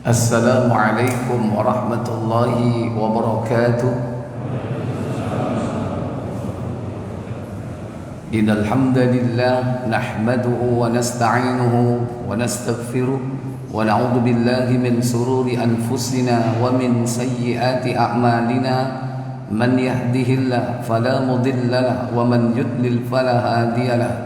Assalamualaikum warahmatullahi wabarakatuh. Innal hamdalillah nahmaduhu wa nasta'inuhu wa nastaghfiruh wa na'udzu billahi min sururi anfusina wa min sayyiati a'malina. Man yahdihillahu fala mudilla lahu wa man yudlil fala hadiya lahu.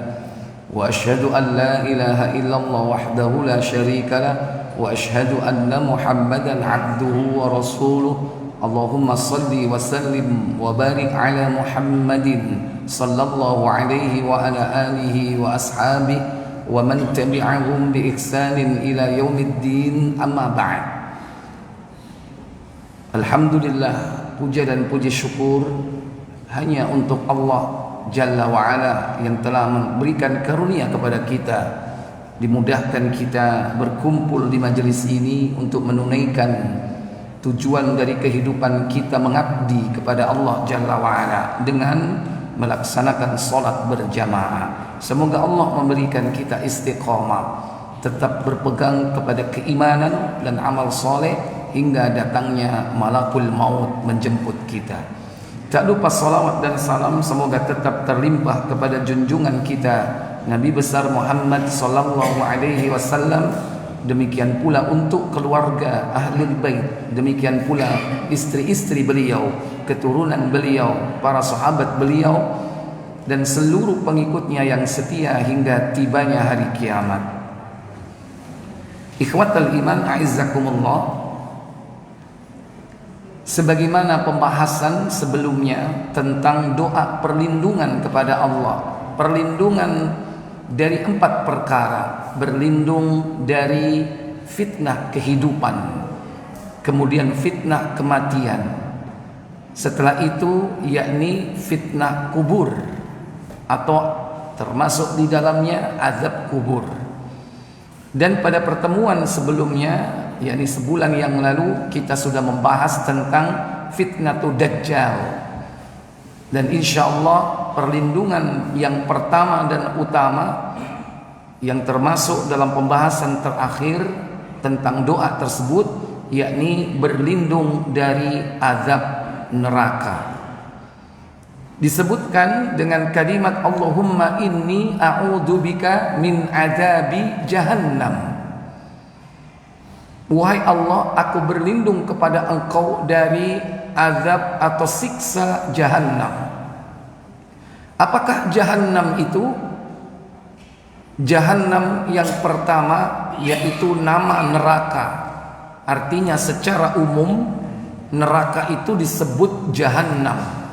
Wa asyhadu an la ilaha illallah wahdahu la syarika lahu wa asyhadu anna Muhammadan abduhu wa rasuluh. Allahumma salli wa sallim wa barik ala Muhammadin sallallahu alaihi wa ala alihi wa ashabihi wa man tabi'ahum bi ihsanin ila yaumiddin, amma ba'd. Alhamdulillah, puja dan puji syukur hanya untuk Allah Jalla wa Ala yang telah memberikan karunia kepada kita, dimudahkan kita berkumpul di majelis ini untuk menunaikan tujuan dari kehidupan kita, mengabdi kepada Allah Jalla wa Ala dengan melaksanakan salat berjamaah. Semoga Allah memberikan kita istiqamah, tetap berpegang kepada keimanan dan amal soleh hingga datangnya malakul maut menjemput kita. Tak lupa salawat dan salam semoga tetap terlimpah kepada junjungan kita Nabi besar Muhammad sallallahu alaihi wasallam, demikian pula untuk keluarga ahlul bait, demikian pula istri-istri beliau, keturunan beliau, para sahabat beliau dan seluruh pengikutnya yang setia hingga tibanya hari kiamat. Ikhwatal iman, a'izzakumullah. Sebagaimana pembahasan sebelumnya tentang doa perlindungan kepada Allah, perlindungan dari 4 perkara, berlindung dari fitnah kehidupan, kemudian fitnah kematian, setelah itu yakni fitnah kubur atau termasuk di dalamnya azab kubur. Dan pada pertemuan sebelumnya, yakni sebulan yang lalu, kita sudah membahas tentang fitnatul dajjal. Dan insyaallah perlindungan yang pertama dan utama yang termasuk dalam pembahasan terakhir tentang doa tersebut, yakni berlindung dari azab neraka. Disebutkan dengan kalimat Allahumma inni a'udzubika min adzabi jahannam. Wahai Allah, aku berlindung kepada Engkau dari azab atau siksa jahannam. Apakah jahannam itu? Jahannam yang pertama yaitu nama neraka. Artinya secara umum neraka itu disebut jahannam.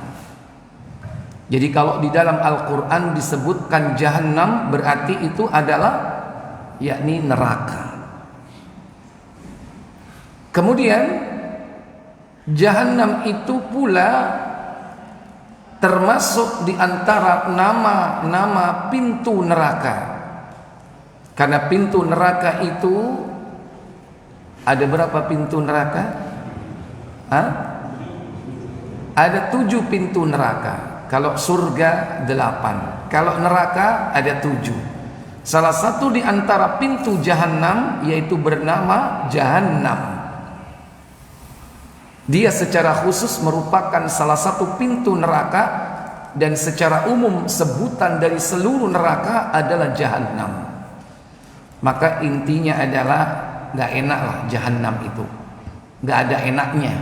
Jadi kalau di dalam Al-Quran disebutkan jahannam, berarti itu adalah yakni neraka. Kemudian jahannam itu pula termasuk di antara nama-nama pintu neraka. Karena pintu neraka itu ada berapa pintu neraka? Ada 7 pintu neraka. Kalau surga 8, kalau neraka ada 7. Salah satu di antara pintu jahannam yaitu bernama jahannam. Dia secara khusus merupakan salah satu pintu neraka, dan secara umum sebutan dari seluruh neraka adalah jahannam. Maka intinya adalah gak enak lah jahannam itu, gak ada enaknya,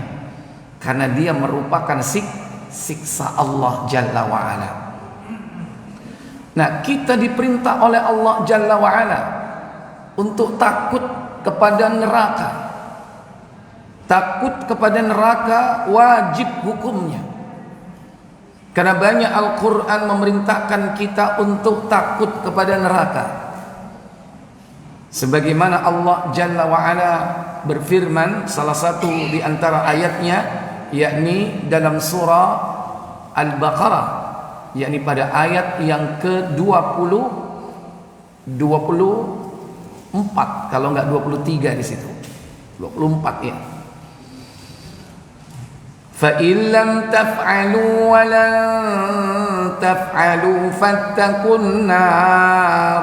karena dia merupakan siksa Allah Jalla wa'ala. Nah, kita diperintah oleh Allah Jalla wa'ala untuk takut kepada neraka. Takut kepada neraka wajib hukumnya, karena banyak Al-Quran memerintahkan kita untuk takut kepada neraka. Sebagaimana Allah Jalla wa'ala berfirman, salah satu di antara ayatnya yakni dalam surah Al-Baqarah, yakni pada ayat yang ke-24, kalau enggak 23 di situ. 24 ya. Fa illam taf'alu wa lan taf'alu fattaqun nar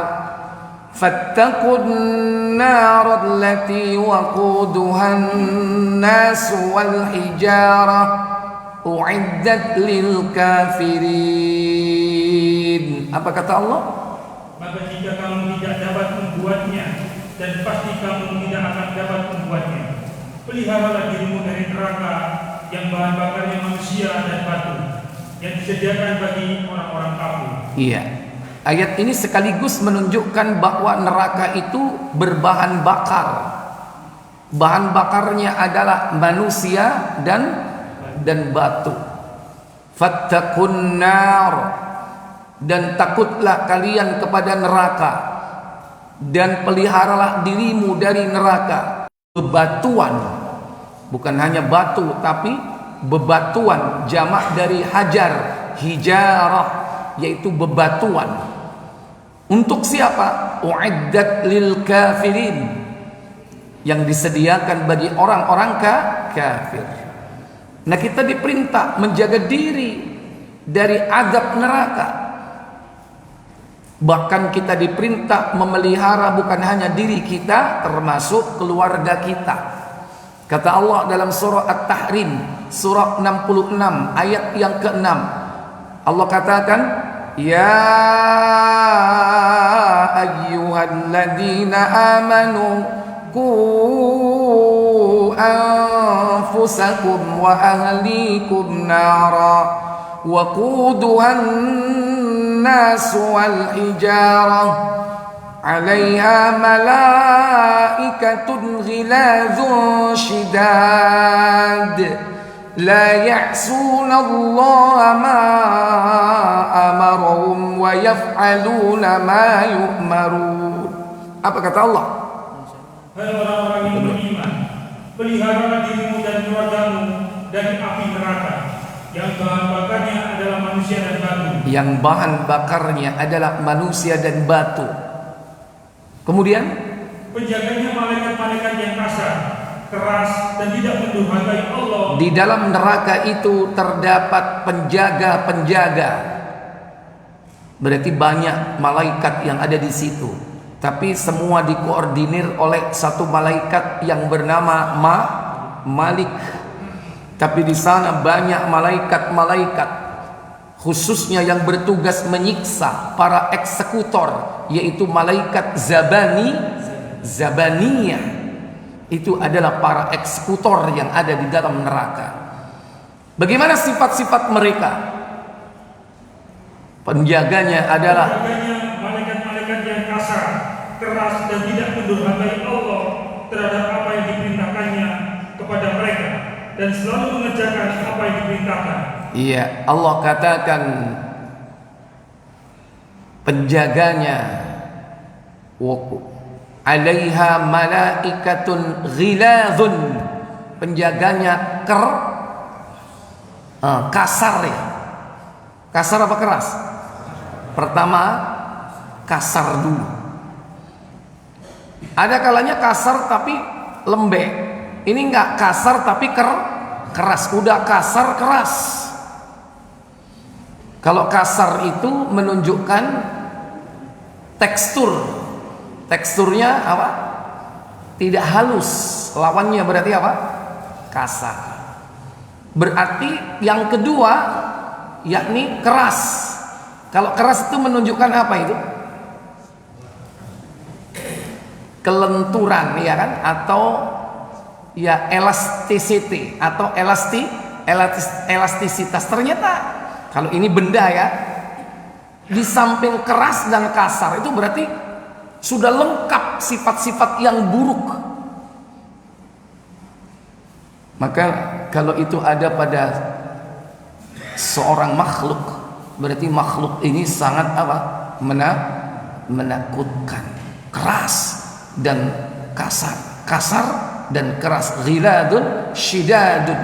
fattaqun nar allati waquduhan nas wal hijarah uiddat lil kafirin. Apa kata Allah? Maka jika kamu tidak dapat membuatnya, dan pasti kamu tidak akan dapat membuatnya, peliharalah dirimu dari neraka yang bahan bakarnya manusia dan batu, yang disediakan bagi orang-orang kafir. Iya. Ayat ini sekaligus menunjukkan bahwa neraka itu berbahan bakar. Bahan bakarnya adalah manusia dan batu. Fattaqun nar, dan takutlah kalian kepada neraka, dan peliharalah dirimu dari neraka. Bebatuan, bukan hanya batu tapi bebatuan, jamak dari hajar, hijarah, yaitu bebatuan. Untuk siapa? Uiddat lil kafirin, yang disediakan bagi orang-orang kafir. Nah, kita diperintah menjaga diri dari azab neraka. Bahkan kita diperintah memelihara bukan hanya diri kita, termasuk keluarga kita. Kata Allah dalam surah At-Tahrim, surah 66 ayat yang ke-6. Allah katakan, ya ayyuhalladzina amanu qu anfusakum wa ahlikum nara wa quduhan nas wal hijarah 'alaiha malaikatun ghilazun shidad la ya'suna Allah ma amarahum wa yaf'aluna ma yu'marun. Apa kata Allah? Hai orang-orang yang beriman, peliharalah dirimu dan keluargamu dari api neraka yang bahan bakarnya adalah manusia dan batu. Yang bahan bakarnya adalah manusia dan batu. Kemudian penjaganya malaikat-malaikat yang kasar, keras, dan tidak mendurhakai Allah. Di dalam neraka itu terdapat penjaga-penjaga. Berarti banyak malaikat yang ada di situ. Tapi semua dikoordinir oleh satu malaikat yang bernama Malik. Tapi di sana banyak malaikat-malaikat, khususnya yang bertugas menyiksa para eksekutor, yaitu malaikat Zabaniyah. Itu adalah para eksekutor yang ada di dalam neraka. Bagaimana sifat-sifat mereka? Penjaganya adalah malaikat-malaikat yang kasar, keras, dan tidak mendurhakai Allah terhadap apa yang diperintahkannya kepada mereka, dan selalu mengerjakan apa yang diperintahkan. Iya, Allah katakan penjaganya alaiha malaikatun ghilazun, penjaganya kasar ya. Kasar apa keras? Pertama kasar dulu. Ada kalanya kasar tapi lembek. Ini enggak kasar tapi keras. Udah kasar keras. Kalau kasar itu menunjukkan tekstur. Teksturnya apa? Tidak halus. Lawannya berarti apa? Kasar. Berarti yang kedua yakni keras. Kalau keras itu menunjukkan apa itu? Kelenturan, ya kan? Atau ya elasticity atau elastisitas. Ternyata kalau ini benda ya, di samping keras dan kasar itu berarti sudah lengkap sifat-sifat yang buruk. Maka kalau itu ada pada seorang makhluk, berarti makhluk ini sangat apa? Menakutkan, keras dan kasar, kasar dan keras. Ghiladun syidadun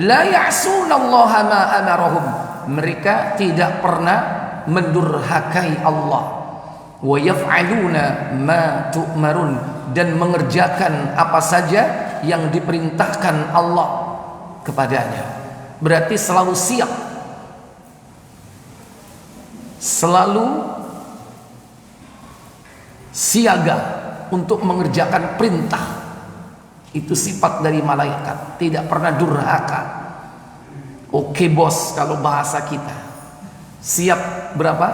la ya'sunallaha ma amarahum, mereka tidak pernah mendurhakai Allah. Wa yaf'aluna ma tu'marun, dan mengerjakan apa saja yang diperintahkan Allah kepadanya. Berarti selalu siap, selalu siaga untuk mengerjakan perintah. Itu sifat dari malaikat, tidak pernah durhaka. Oke bos, kalau bahasa kita. Siap berapa?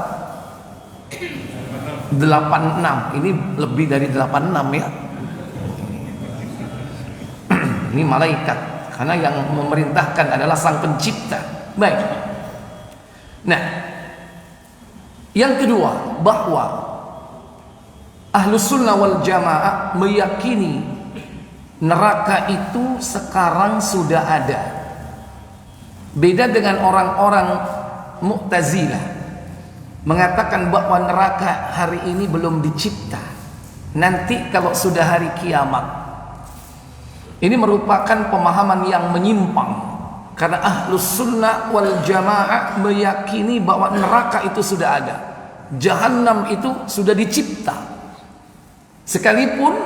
86. Ini lebih dari 86 ya. Ini malaikat, karena yang memerintahkan adalah sang pencipta. Baik. Nah, yang kedua, bahwa Ahlus Sunnah wal Jamaah meyakini neraka itu sekarang sudah ada. Beda dengan orang-orang Mu'tazilah, mengatakan bahwa neraka hari ini belum dicipta, nanti kalau sudah hari kiamat. Ini merupakan pemahaman yang menyimpang, karena Ahlus Sunnah wal Jamaah meyakini bahwa neraka itu sudah ada, Jahannam itu sudah dicipta. Sekalipun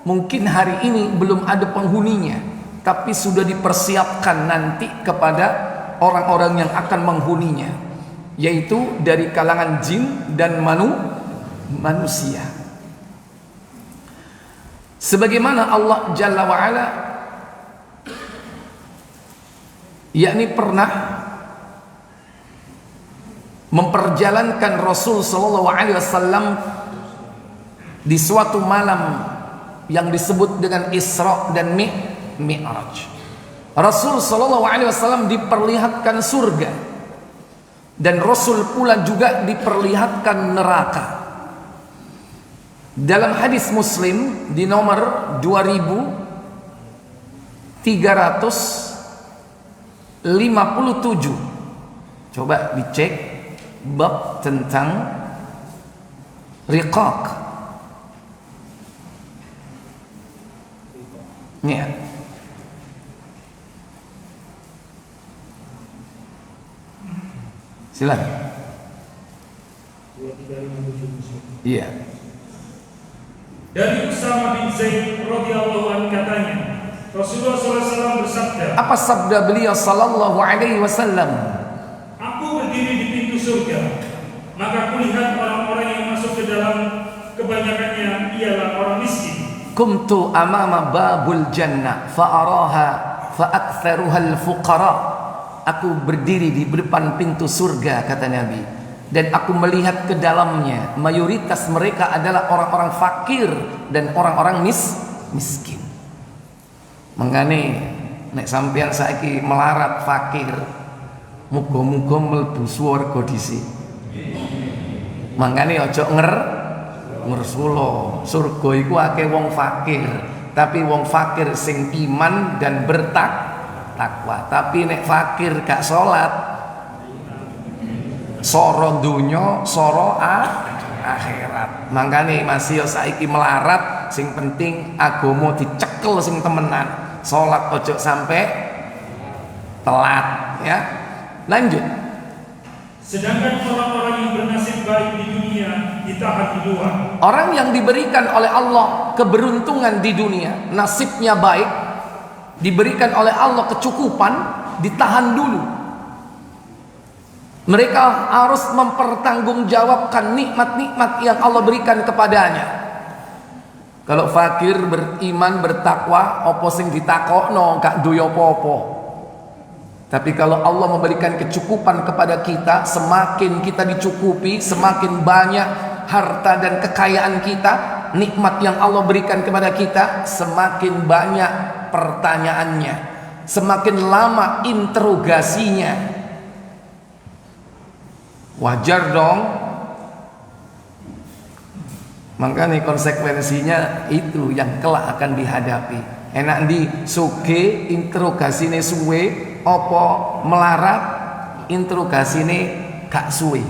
mungkin hari ini belum ada penghuninya, tapi sudah dipersiapkan nanti kepada orang-orang yang akan menghuninya, yaitu dari kalangan jin dan manusia. Sebagaimana Allah Jalla wa'ala yakni pernah memperjalankan Rasul sallallahu alaihi wasallam di suatu malam yang disebut dengan Isra dan Mi'raj. Rasul sallallahu alaihi wasallam diperlihatkan surga, dan Rasul pula juga diperlihatkan neraka. Dalam hadis Muslim di nomor 2357, coba dicek bab tentang riqaq. Ya. Silakan. Iya. Dari Usama bin Zaid radhiyallahu anhu katanya, Rasulullah SAW bersabda. Apa sabda beliau sallallahu alaihi wasallam? Aku berdiri di pintu surga, maka kulihat orang-orang yang masuk ke dalam, kebanyakannya ialah orang miskin. Kumtu amama babul jannah fa'araha fa'aktharuha al-fuqara. Aku berdiri di depan pintu surga, kata Nabi, dan aku melihat ke dalamnya, mayoritas mereka adalah orang-orang fakir dan orang-orang miskin. Mengane nek sampeyan saiki melarat fakir, muga-muga mlebu swarga dhisik. Mangkane aja ngersula. Surga iku akeh wong fakir, tapi wong fakir sing iman dan bertakwa. Tapi nek fakir gak salat, soro dunya, soro akhirat. Mangkane masih saiki melarat, sing penting agama dicekel sing temenan. Salat ojo sampai telat, ya. Lanjut. Sedangkan orang-orang yang bernasib baik di dunia ditahan di luar. Orang yang diberikan oleh Allah keberuntungan di dunia, nasibnya baik, diberikan oleh Allah kecukupan, ditahan dulu. Mereka harus mempertanggungjawabkan nikmat-nikmat yang Allah berikan kepadanya. Kalau fakir beriman bertakwa, opo sing ditakokno gak duwe apa-apa. Tapi kalau Allah memberikan kecukupan kepada kita, semakin kita dicukupi, semakin banyak harta dan kekayaan kita, nikmat yang Allah berikan kepada kita, semakin banyak pertanyaannya, semakin lama interogasinya. Wajar dong. Makanya konsekuensinya itu yang kelak akan dihadapi. Enak di suge interrogasine suwe, opo melarat interrogasine gak suwe.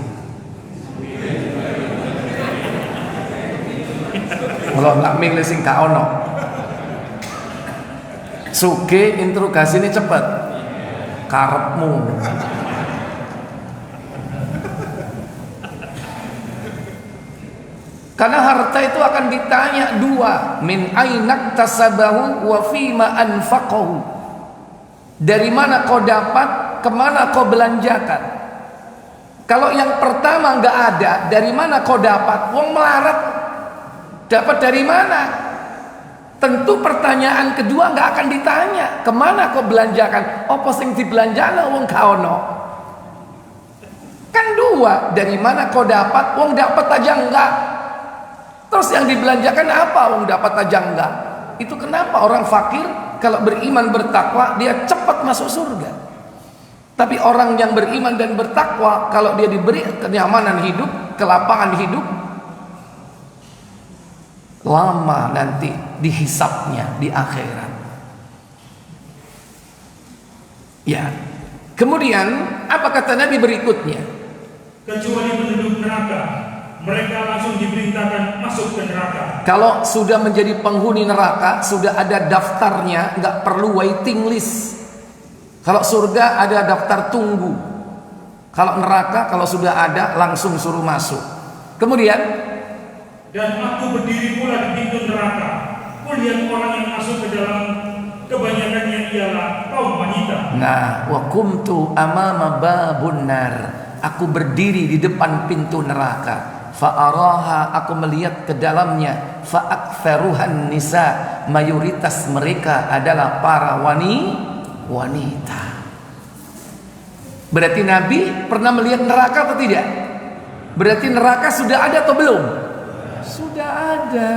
Kalau nggak milih sing gak ono. Suge interrogasine cepet, karepmu. Karena harta itu akan ditanya dua, min ainak tasabahu wa fima anfaqahu. Dari mana kau dapat, kemana kau belanjakan. Kalau yang pertama nggak ada, dari mana kau dapat? Wong melarat, Dapat dari mana? Tentu pertanyaan kedua nggak akan ditanya. Kemana kau belanjakan? Apa sing dibelanjana wong kaono? Kan dua. Dari mana kau dapat? Wong dapat aja enggak. Terus yang dibelanjakan apa? Wong dapat aja enggak. Itu kenapa orang fakir kalau beriman bertakwa dia cepat masuk surga. Tapi orang yang beriman dan bertakwa kalau dia diberi kenyamanan hidup, kelapangan hidup, lama nanti dihisapnya di akhirat. Ya. Kemudian apa kata Nabi berikutnya? Kecuali penduduk neraka, mereka langsung diperintahkan masuk ke neraka. Kalau sudah menjadi penghuni neraka, sudah ada daftarnya, nggak perlu waiting list. Kalau surga ada daftar tunggu. Kalau neraka kalau sudah ada langsung suruh masuk. Kemudian, dan aku berdiri pula di pintu neraka. Kulihat orang yang masuk ke dalam, kebanyakannya ialah kaum wanita. nah, wa kumtu amama babun nar. Aku berdiri di depan pintu neraka. Fa'araha, aku melihat ke dalamnya. Fa'aktsaruhan nisa, mayoritas mereka adalah para wanita. Berarti Nabi pernah melihat neraka atau tidak? Berarti neraka sudah ada atau belum? Sudah ada.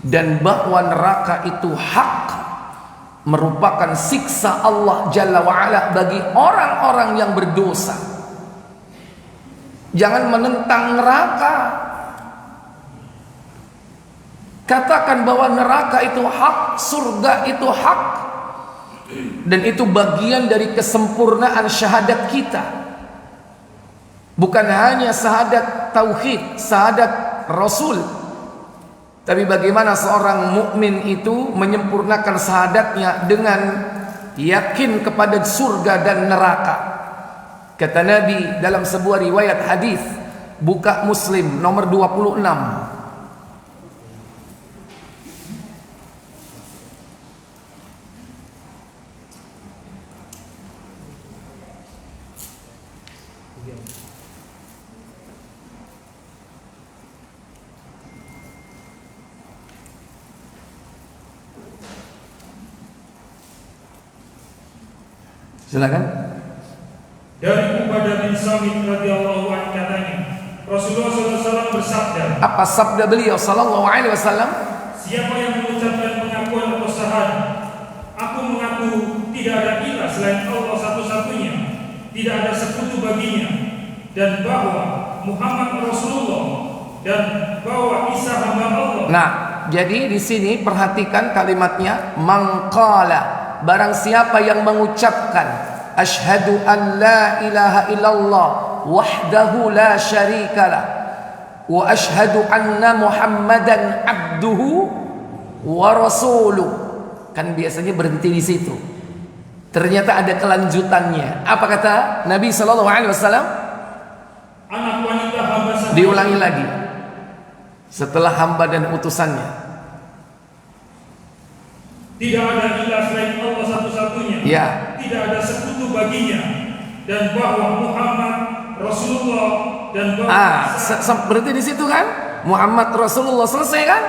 Dan bahwa neraka itu hak, merupakan siksa Allah Jalla wa'ala bagi orang-orang yang berdosa. Jangan menentang neraka. Katakan bahwa neraka itu hak, surga itu hak, dan itu bagian dari kesempurnaan syahadat kita. Bukan hanya syahadat tauhid, syahadat Rasul, tapi bagaimana seorang mukmin itu menyempurnakan syahadatnya dengan yakin kepada surga dan neraka. Kata Nabi dalam sebuah riwayat hadis, buka Muslim nomor 26. Silakan. Dari Ubadah bin Samit radhiyallahu anhu katanya, Rasulullah SAW bersabda. Apa sabda beliau sallallahu alaihi wasallam? Siapa yang mengucapkan pengakuan atau syahadat, aku mengaku tidak ada ilah selain Allah satu-satunya, tidak ada sekutu baginya, dan bahwa Muhammad Rasulullah, dan bahwa Isa hamba Allah. Nah, jadi di sini perhatikan kalimatnya, mangqala. Barang siapa yang mengucapkan asyhadu an la ilaha illallah wahdahu la syarikalah wa asyhadu anna muhammadan abduhu wa rasuluh. Kan biasanya berhenti di situ. Ternyata ada kelanjutannya. Apa kata Nabi sallallahu alaihi wasallam? Anak wanita hamba sahaya. Diulangi lagi. Setelah hamba dan utusannya. Tidak ada ilah selain Allah satu-satunya. Ya. Tidak ada sekutu baginya, dan bahwa Muhammad Rasulullah, dan bahwa berarti di situ kan? Muhammad Rasulullah, selesai kan?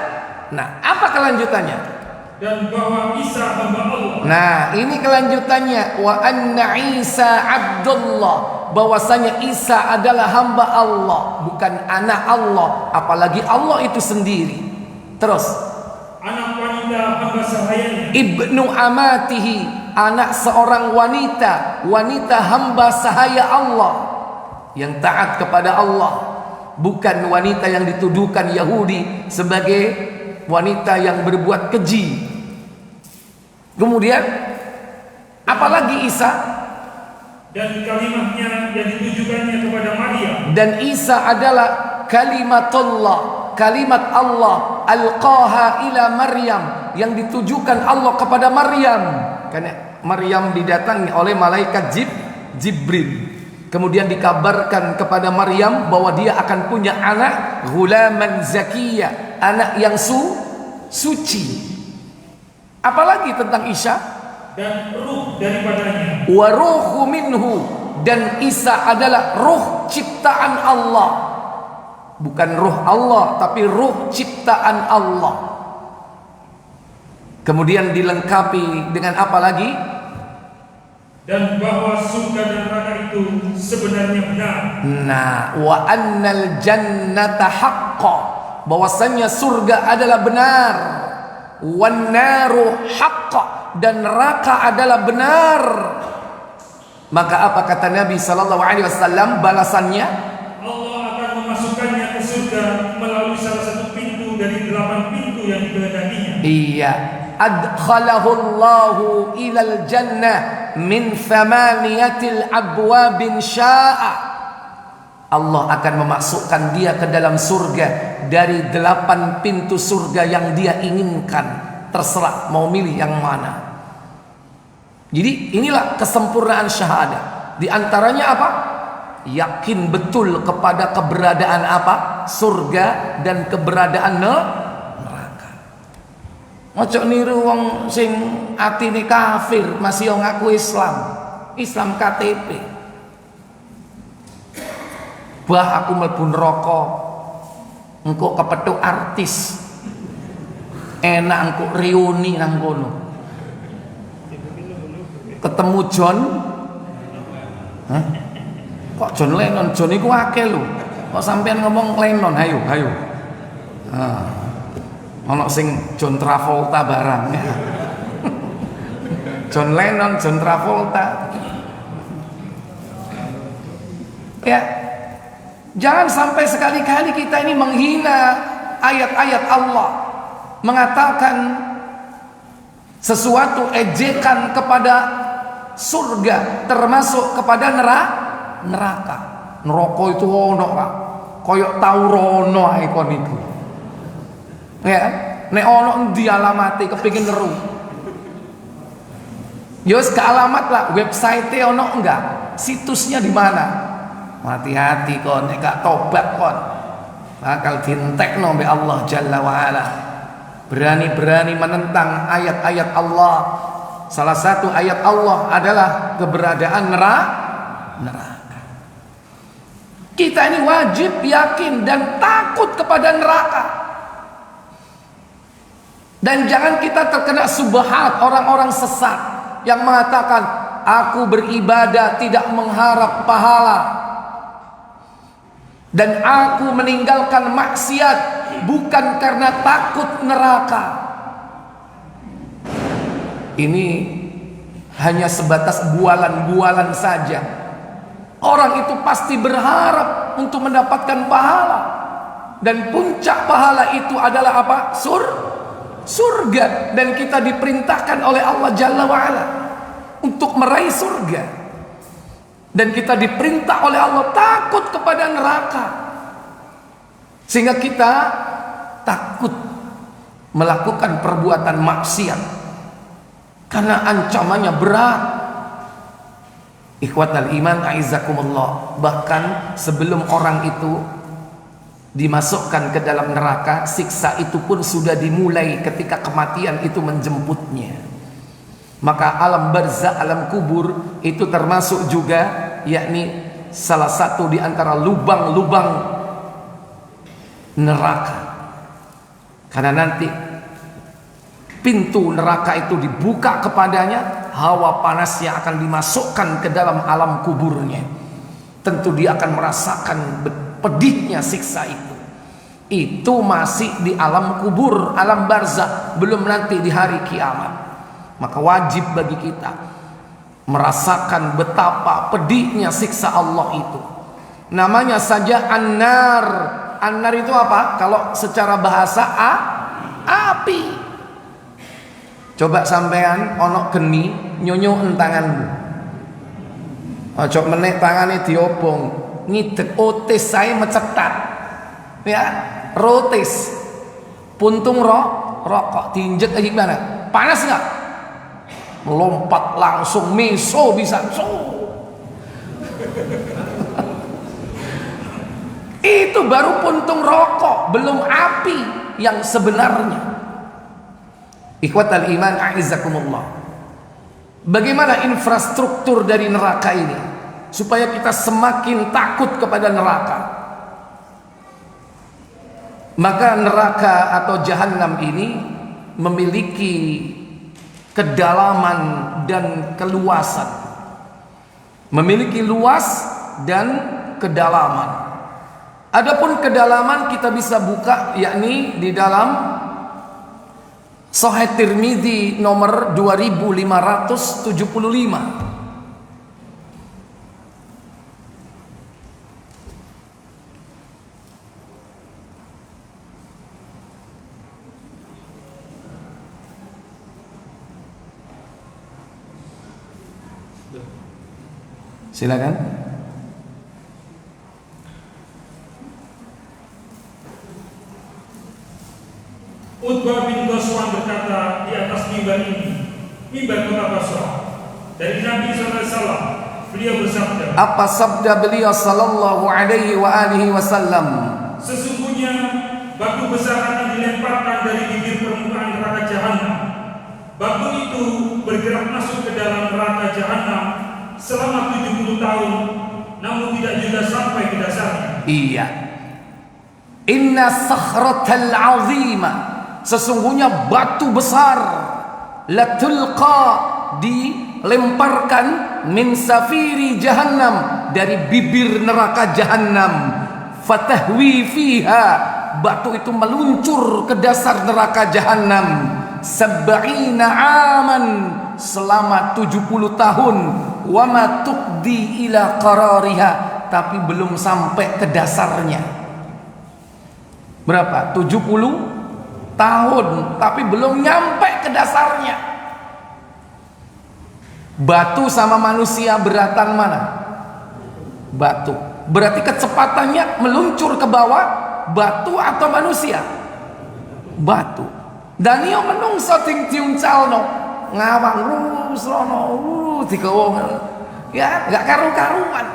Nah, apa kelanjutannya? Dan bahwa Isa hamba Allah. Nah, ini kelanjutannya, wa anna Isa abdullah, bahwasanya Isa adalah hamba Allah, bukan anak Allah, apalagi Allah itu sendiri. Terus anak wanita hamba sahayanya, ibnu amatihi, anak seorang wanita, wanita hamba sahaya Allah yang taat kepada Allah, bukan wanita yang dituduhkan Yahudi sebagai wanita yang berbuat keji. Kemudian apalagi Isa? Dan kalimatnya yang ditujukannya kepada Maryam. Dan Isa adalah kalimatullah, kalimat Allah, alqaha ila Maryam, yang ditujukan Allah kepada Maryam. Karena Maryam didatangi oleh malaikat Jibril. Kemudian dikabarkan kepada Maryam bahwa dia akan punya anak, ghulaman zakiyah, anak yang suci. Apalagi tentang Isa? Dan ruh daripadanya. Wa ruhu minhu, dan Isa adalah ruh ciptaan Allah. Bukan ruh Allah, tapi ruh ciptaan Allah. Kemudian dilengkapi dengan apa lagi? Dan bahwa surga dan neraka itu sebenarnya benar. Nah, wa annal jannata haqqa, bahwasanya surga adalah benar. Wan naru haqqa, dan neraka adalah benar. Maka apa kata Nabi sallallahu alaihi wasallam balasannya? Allah akan memasukkannya ke surga melalui salah satu pintu dari 8 pintu yang dikehendakinya. Iya, adkhalahu Allahu ilal jannah min thamaniyatil abwabin sya'a. Allah akan memasukkan dia ke dalam surga dari 8 pintu surga yang dia inginkan. Terserah mau milih yang mana. Jadi inilah kesempurnaan syahadat. Di antaranya apa? Yakin betul kepada keberadaan apa? Surga dan keberadaan neraka. Ojo niru wong sing atine kafir masih ngaku Islam. Islam KTP. Bah aku mlebu neraka. Engko kepethuk artis. Enak engko reuni nang kono. Ketemu John. Hah? Kok John Lennon? John iku akeh lho. Kok sampean ngomong Lennon? Hayo. Ono sing John Travolta barang. John Lennon, John Travolta. Ya. Jangan sampai sekali-kali kita ini menghina ayat-ayat Allah, mengatakan sesuatu ejekan kepada surga, termasuk kepada neraka. Neraka itu ono Pak. Koyok taurono ikon itu. Ya, nek ono endi alamate kepengin neru. Yo wis ke alamat lah, website-e ono enggak? Situsnya di mana? Hati-hati kon nek gak tobat kon. Bakal dientekno mbek Allah Jalla wa ala. Berani-berani menentang ayat-ayat Allah. Salah satu ayat Allah adalah keberadaan neraka. Kita ini wajib yakin dan takut kepada neraka. Dan jangan kita terkena subhat orang-orang sesat yang mengatakan aku beribadah tidak mengharap pahala, dan aku meninggalkan maksiat bukan karena takut neraka. Ini hanya sebatas bualan-bualan saja. Orang itu pasti berharap untuk mendapatkan pahala, dan puncak pahala itu adalah apa? Surga. Dan kita diperintahkan oleh Allah Jalla wa'ala untuk meraih surga, dan kita diperintah oleh Allah takut kepada neraka, sehingga kita takut melakukan perbuatan maksiat karena ancamannya berat. Ikhwatal iman aizakumullah. Bahkan sebelum orang itu dimasukkan ke dalam neraka, siksa itu pun sudah dimulai ketika kematian itu menjemputnya. Maka alam barzakh, alam kubur itu termasuk juga, yakni salah satu di antara lubang-lubang neraka. Karena nanti pintu neraka itu dibuka kepadanya, hawa panasnya akan dimasukkan ke dalam alam kuburnya. Tentu dia akan merasakan pedihnya siksa itu. Itu masih di alam kubur, alam barzakh, belum nanti di hari kiamat. Maka wajib bagi kita merasakan betapa pedihnya siksa Allah itu. Namanya saja an-nar. An-nar itu apa? Kalau secara bahasa api. Coba sampean ono geni nyonyo entanganmu. Ojo menek tangane diobong, ngidek otis saya mecetat. Ya, rotis. Puntung rokok diinjek kayak gimana? Panas enggak? Melompat langsung meso bisa. Itu baru puntung rokok, belum api yang sebenarnya. Ikhwatal iman a'izzakumullah. Bagaimana infrastruktur dari neraka ini? supaya kita semakin takut kepada neraka. Maka neraka atau jahanam ini memiliki kedalaman dan keluasan, memiliki luas dan kedalaman. Adapun kedalaman kita bisa buka, yakni di dalam Sahih Tirmidzi nomor 2575. Silakan. Utbah bin Ghazwan berkata di atas mimbar ini, mimbar kota Basrah, dari Nabi SAW, beliau bersabda. Apa sabda beliau sallallahu alaihi wa alihi wasallam? Sesungguhnya batu besar akan dilemparkan dari bibir permukaan neraka jahanam. Batu itu bergerak masuk ke dalam neraka jahanam selama 70 tahun, namun tidak juga sampai ke dasarnya. Iya. Inna sakhratal azima, sesungguhnya batu besar, latulqa, dilemparkan min safiri jahannam, dari bibir neraka jahanam, fatahwi fiha, batu itu meluncur ke dasar neraka jahanam, sab'ina aman, selama 70 tahun, wa ma tuqdi ila qarariha, tapi belum sampai ke dasarnya. Berapa? 70 tahun, tapi belum nyampe ke dasarnya. Batu sama manusia beratan mana? Batu. Berarti kecepatannya meluncur ke bawah, batu atau manusia? Batu. Dan iyo menungso ting tiung calno, ngawang ruslono, dikawong. Ya, nggak karu-karuan.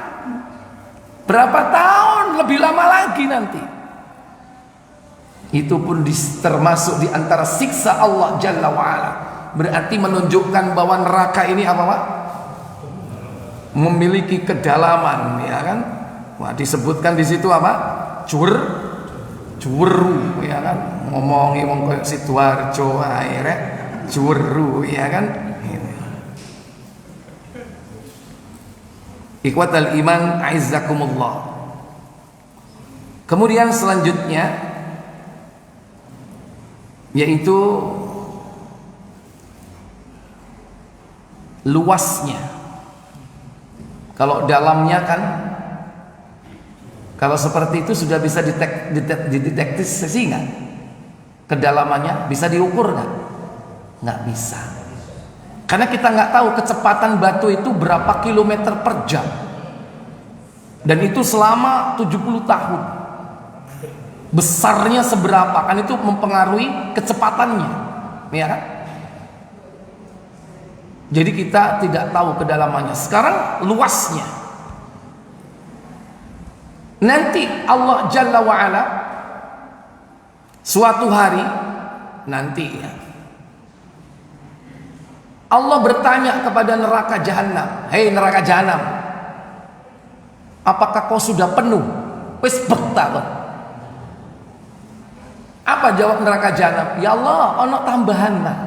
Berapa tahun lebih lama lagi nanti. Itu pun termasuk di antara siksa Allah Jalla wa'ala. Berarti menunjukkan bahwa neraka ini apa Pak? Memiliki kedalaman, ya kan? Wah, disebutkan di situ apa? Cuweru, ya kan? Ngomongi wong koyo Sidoarjo ae rek, cuweru, ya kan? Ikhwatal iman a'izzakumullah. Kemudian selanjutnya yaitu luasnya. Kalau dalamnya kan, kalau seperti itu sudah bisa dideteksi sehingga kedalamannya bisa diukur nggak? Nggak bisa. Karena kita nggak tahu kecepatan batu itu berapa kilometer per jam. Dan itu selama 70 tahun. Besarnya seberapa, kan itu mempengaruhi kecepatannya, ya kan? Jadi kita tidak tahu kedalamannya. Sekarang luasnya. Nanti Allah Jalla wa'ala suatu hari nanti ya, Allah bertanya kepada neraka jahanam, hei neraka jahanam, apakah kau sudah penuh? Wis bekta loh. Apa jawab neraka jahanam? Ya Allah, ono tambahan lah.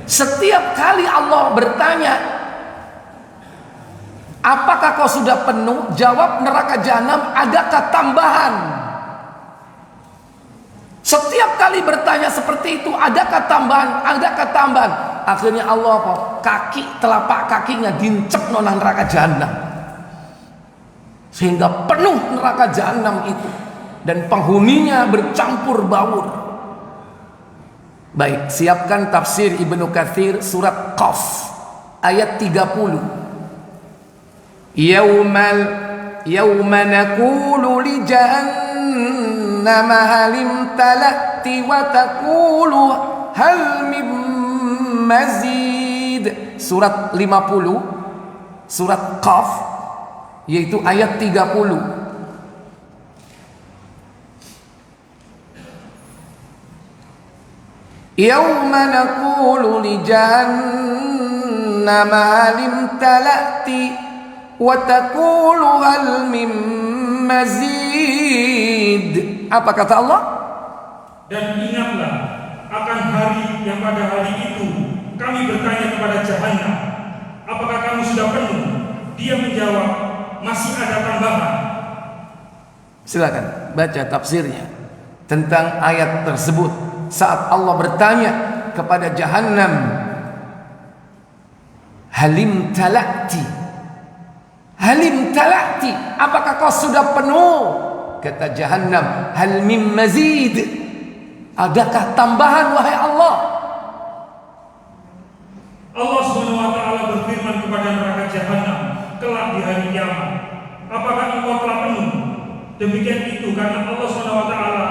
Setiap kali Allah bertanya, apakah kau sudah penuh? Jawab neraka jahanam, adakah tambahan? Setiap kali bertanya seperti itu, adakah tambahan? Adakah tambahan? Akhirnya Allah apa? Telapak kakinya dincep nang neraka jahanam, sehingga penuh neraka jahanam itu. Dan penghuninya bercampur baur. Baik, siapkan tafsir Ibnu Katsir surat Qaf ayat 30. Yauma naqulu li jahannama halim talati wa taqulu hal min mazid. Surat 50 surat Qaf, yaitu ayat 30. Yauma naqulu li jahannam innama limtalati wa taqulu hal min mazid. Apa kata Allah? Dan ingatlah akan hari yang pada hari itu kami bertanya kepada Jahannam, apakah kamu sudah penuh? Dia menjawab, masih ada tambahan. Silakan baca tafsirnya tentang ayat tersebut. Saat Allah bertanya kepada Jahannam, halim talati, halim talati, apakah kau sudah penuh? Kata Jahannam, hal min mazid, adakah tambahan wahai Allah? Allah Subhanahu wa taala berfirman kepada neraka Jahannam kelak di hari kiamat, apakah engkau telah penuh? Demikian itu karena Allah Subhanahu wa taala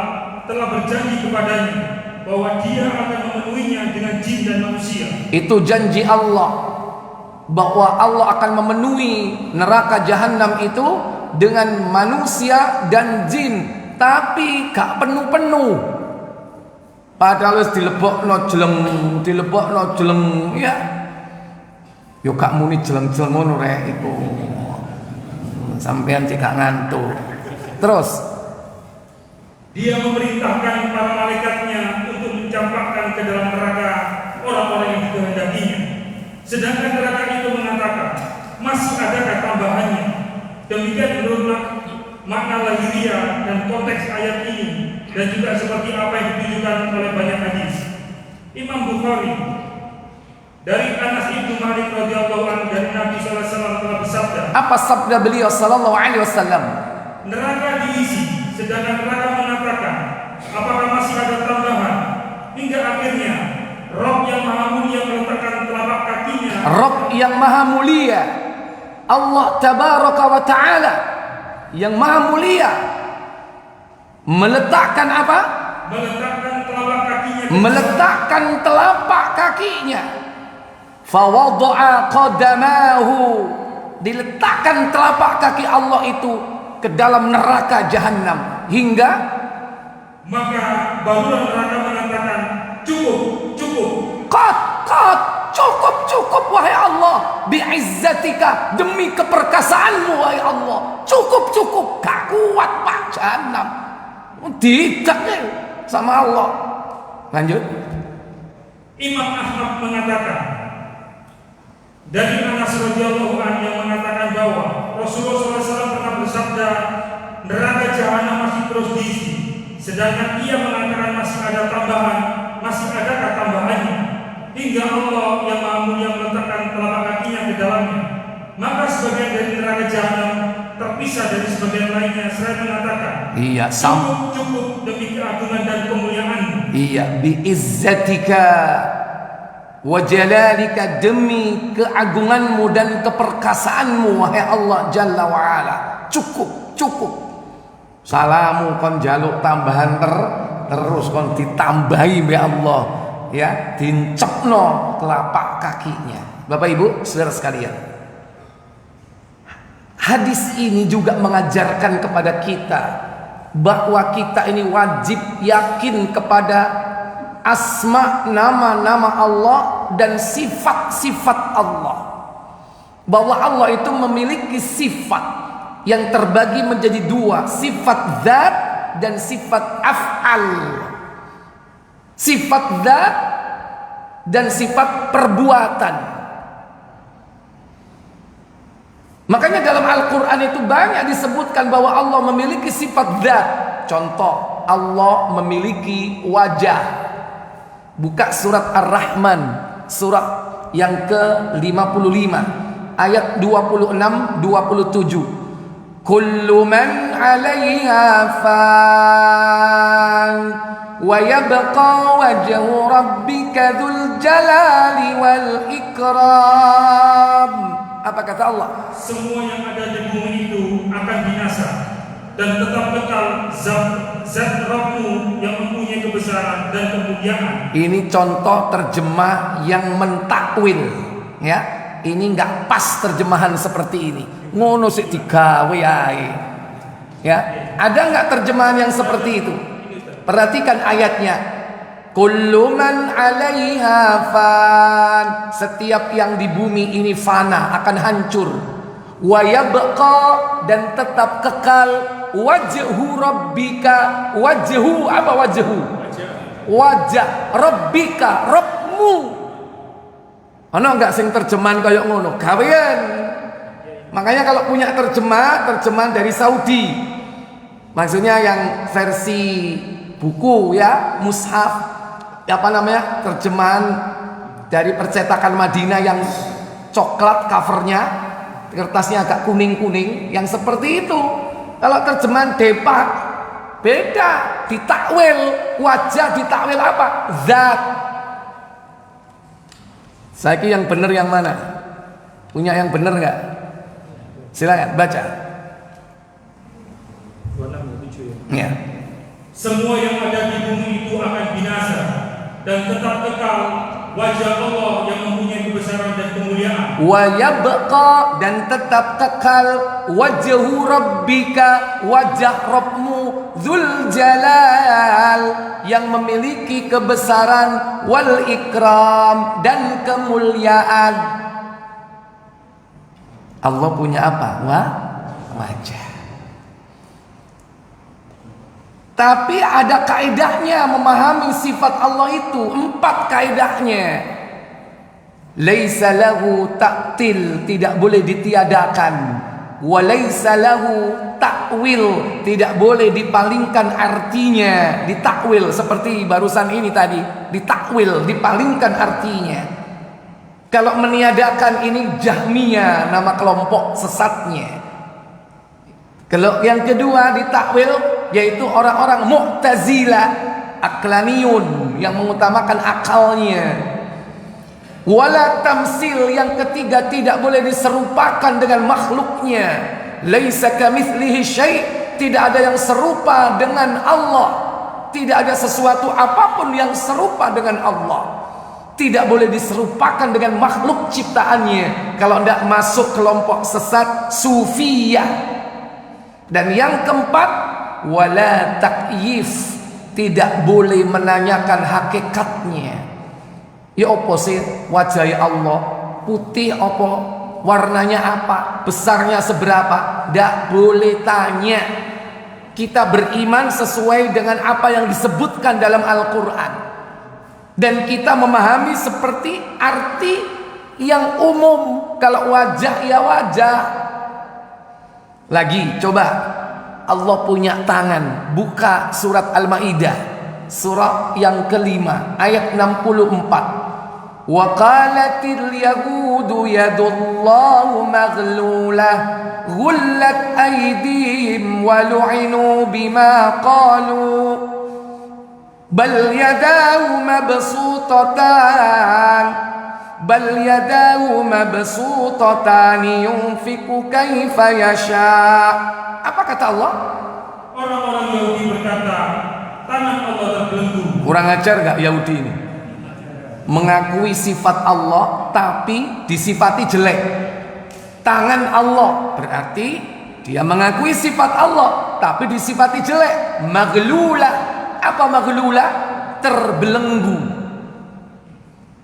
telah berjanji kepadanya bahwa Dia akan memenuhinya dengan jin dan manusia. Itu janji Allah, bahwa Allah akan memenuhi neraka Jahannam itu dengan manusia dan jin, tapi gak penuh-penuh. Padahal wis dilebokno jeleng ya. Yo gak muni jeleng-jeleng ngono rek iku. Sampean cek gak ngantuk. Terus Dia memerintahkan para malaikatnya untuk mencampakkan ke dalam neraka orang-orang yang dikehendakinya. Sedangkan neraka itu mengatakan, masih adakah tambahannya? Demikian menurut makna lahiriah dan konteks ayat ini, dan juga seperti apa yang ditujukan oleh banyak hadis. Imam Bukhari dari Anas bin Malik radhiyallahu anhu dari Nabi sallallahu alaihi wasallam telah bersabda. Apa sabda beliau sallallahu alaihi wasallam? Neraka diisi, sedangkan neraka mengatakan, apakah masih ada tambahan? Hingga akhirnya Rabb yang Maha Mulia meletakkan telapak kakinya. Rabb yang Maha Mulia, Allah Tabaraka wa Ta'ala yang Maha Mulia, meletakkan apa? Meletakkan telapak kakinya. Meletakkan telapak kakinya. Fawadha'a qadamahu, diletakkan telapak kaki Allah itu ke dalam neraka Jahannam, hingga maka barulah neraka mengatakan, cukup. Cukup wahai Allah, bi'izzatika, demi keperkasaanmu wahai Allah, cukup, gak kuat Pak Jahannam, tidak sama Allah. Lanjut. Imam Ahmad mengatakan dari Anas radhiyallahu anhu yang mengatakan bahwa Rasulullah SAW pernah bersabda, neraka Jahannam masih terus diisi, sedangkan ia mengatakan masih ada tambahan, masih adakah tambahannya? Hingga Allah yang Maha Mulia meletakkan telapak kakinya ke dalamnya. Maka sebagian dari neraka Jahannam terpisah dari sebagian lainnya, seraya mengatakan, iya, cukup demi keagungan dan kemuliaan-Mu. Iya, biizzatika wa jalalika, demi keagunganmu dan keperkasaanmu wahai Allah Jalla wa Ala, cukup. Salamu kon jaluk tambahan terus kon ditambahi be Allah, ya, dincepno telapak kakinya. Bapak Ibu, saudara sekalian, hadis ini juga mengajarkan kepada kita bahwa kita ini wajib yakin kepada asma, nama-nama Allah dan sifat-sifat Allah. Bahwa Allah itu memiliki sifat yang terbagi menjadi dua, sifat zat dan sifat af'al. Sifat zat dan sifat perbuatan. Makanya dalam Al-Quran itu banyak disebutkan bahwa Allah memiliki sifat zat. Contoh, Allah memiliki wajah. Buka surat Ar-Rahman, surat yang ke-55, ayat 26-27. Kullu man 'alaiha fan wa yabqa wajhu rabbika dzul jalali wal ikram. Apa kata Allah? Semua yang ada di bumi itu akan binasa, dan tetap kekal zat Rabbmu yang mempunyai kebesaran dan kemuliaan. Ini contoh terjemah yang mentakwil, ya. Ini enggak pas terjemahan seperti ini. Ngono sik digawe ae. Ya, ada enggak terjemahan yang seperti itu? Perhatikan ayatnya. Kullu man 'alaiha fan. Setiap yang di bumi ini fana, akan hancur. Wa yabqa, dan tetap kekal, wajhu rabbika. Wajhu apa wajhu? Wajah rabbika, Rabbmu. Ono enggak sing terjemahan kayak ngono? Gawean. Makanya kalau punya terjemahan dari Saudi. Maksudnya yang versi buku ya, mushaf, apa namanya, terjemahan dari percetakan Madinah yang coklat covernya, kertasnya agak kuning-kuning, yang seperti itu. Kalau terjemahan Depak beda, ditakwil wajah, ditakwil apa? Zat. Saiki yang benar yang mana? Punya yang benar nggak? Silakan baca. Ya. Semua yang ada di bumi itu akan binasa, dan tetap kekal wajah Allah yang mempunyai kebesaran dan kemuliaan. Wa yabqa, dan tetap kekal, wajhu rabbika, wajah Rabbmu, Dzul Jalal, yang memiliki kebesaran, wal ikram, dan kemuliaan. Allah punya apa? Wajah. Tapi ada kaidahnya memahami sifat Allah itu. 4 kaidahnya. Laisa lahu ta'til, tidak boleh ditiadakan. Wa laisa lahu ta'wil, tidak boleh dipalingkan artinya, ditakwil seperti barusan ini tadi, ditakwil, dipalingkan artinya. Kalau meniadakan ini Jahmiyah, nama kelompok sesatnya. Kalau yang kedua ditakwil, yaitu orang-orang Mu'tazilah, Aqlaniyun, yang mengutamakan akalnya. Wala tamsil, yang ketiga tidak boleh diserupakan dengan makhluknya. Laisa kamitslihi syai', tidak ada yang serupa dengan Allah. Tidak ada sesuatu apapun yang serupa dengan Allah. Tidak boleh diserupakan dengan makhluk ciptaannya. Kalau tidak masuk kelompok sesat Sufiyah. Dan yang keempat, wala takyif, tidak boleh menanyakan hakikatnya. Ya apa sih wajah Allah? Putih apa? Warnanya apa? Besarnya seberapa? Tidak boleh tanya. Kita beriman sesuai dengan apa yang disebutkan dalam Al-Quran. Dan kita memahami seperti arti yang umum. Kalau wajah ya wajah. Lagi coba, Allah punya tangan. Buka surat Al-Maidah, surah yang kelima, ayat 64. Wa qalatil yahudu yadullahu maghlulah ghullat aydihim wa lu'inu bima qalu bal yadahu mabsutatan yunfiqu kaifa yasha. Apa kata Allah? Orang-orang Yahudi berkata, tangan Allah terbelenggu. Kurang ajar gak Yahudi ini? Mengakui sifat Allah tapi disifati jelek. Tangan Allah berarti dia mengakui sifat Allah tapi disifati jelek. Maghlulah. Apa maghlulah? Terbelenggu.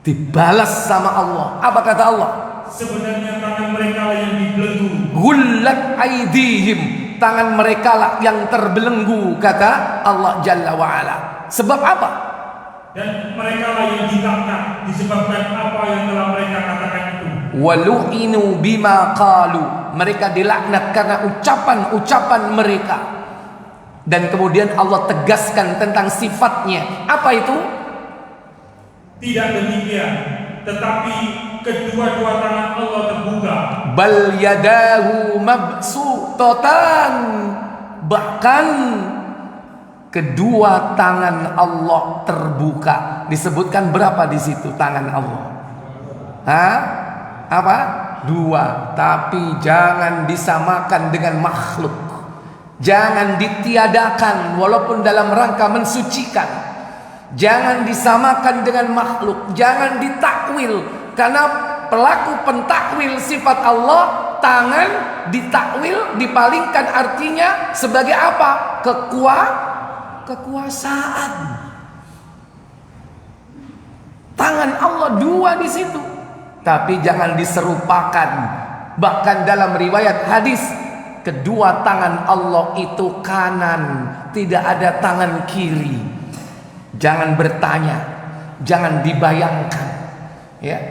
Dibalas sama Allah. Apa kata Allah? Sebenarnya tangan mereka yang dibelenggu. Ghullat aydihim, tangan mereka lah yang terbelenggu, kata Allah Jalla wa'ala. Sebab apa? Dan mereka lah yang dilaknat disebabkan apa yang telah mereka katakan itu. Walu'inu bima qalu, mereka dilaknat karena ucapan-ucapan mereka. Dan kemudian Allah tegaskan tentang sifatnya. Apa itu? Tidak demikian, tetapi kedua-dua tangan Allah terbuka. Bal yadahu mabsutatan, bahkan kedua tangan Allah terbuka. Disebutkan berapa di situ tangan Allah? Apa? 2. Tapi jangan disamakan dengan makhluk. Jangan ditiadakan walaupun dalam rangka mensucikan. Jangan disamakan dengan makhluk. Jangan ditakwil. Karena pelaku pentakwil sifat Allah, tangan ditakwil, dipalingkan artinya sebagai apa? Kekuasaan. Tangan Allah dua di situ. Tapi jangan diserupakan. Bahkan dalam riwayat hadis, kedua tangan Allah itu kanan, tidak ada tangan kiri. Jangan bertanya, jangan dibayangkan, ya.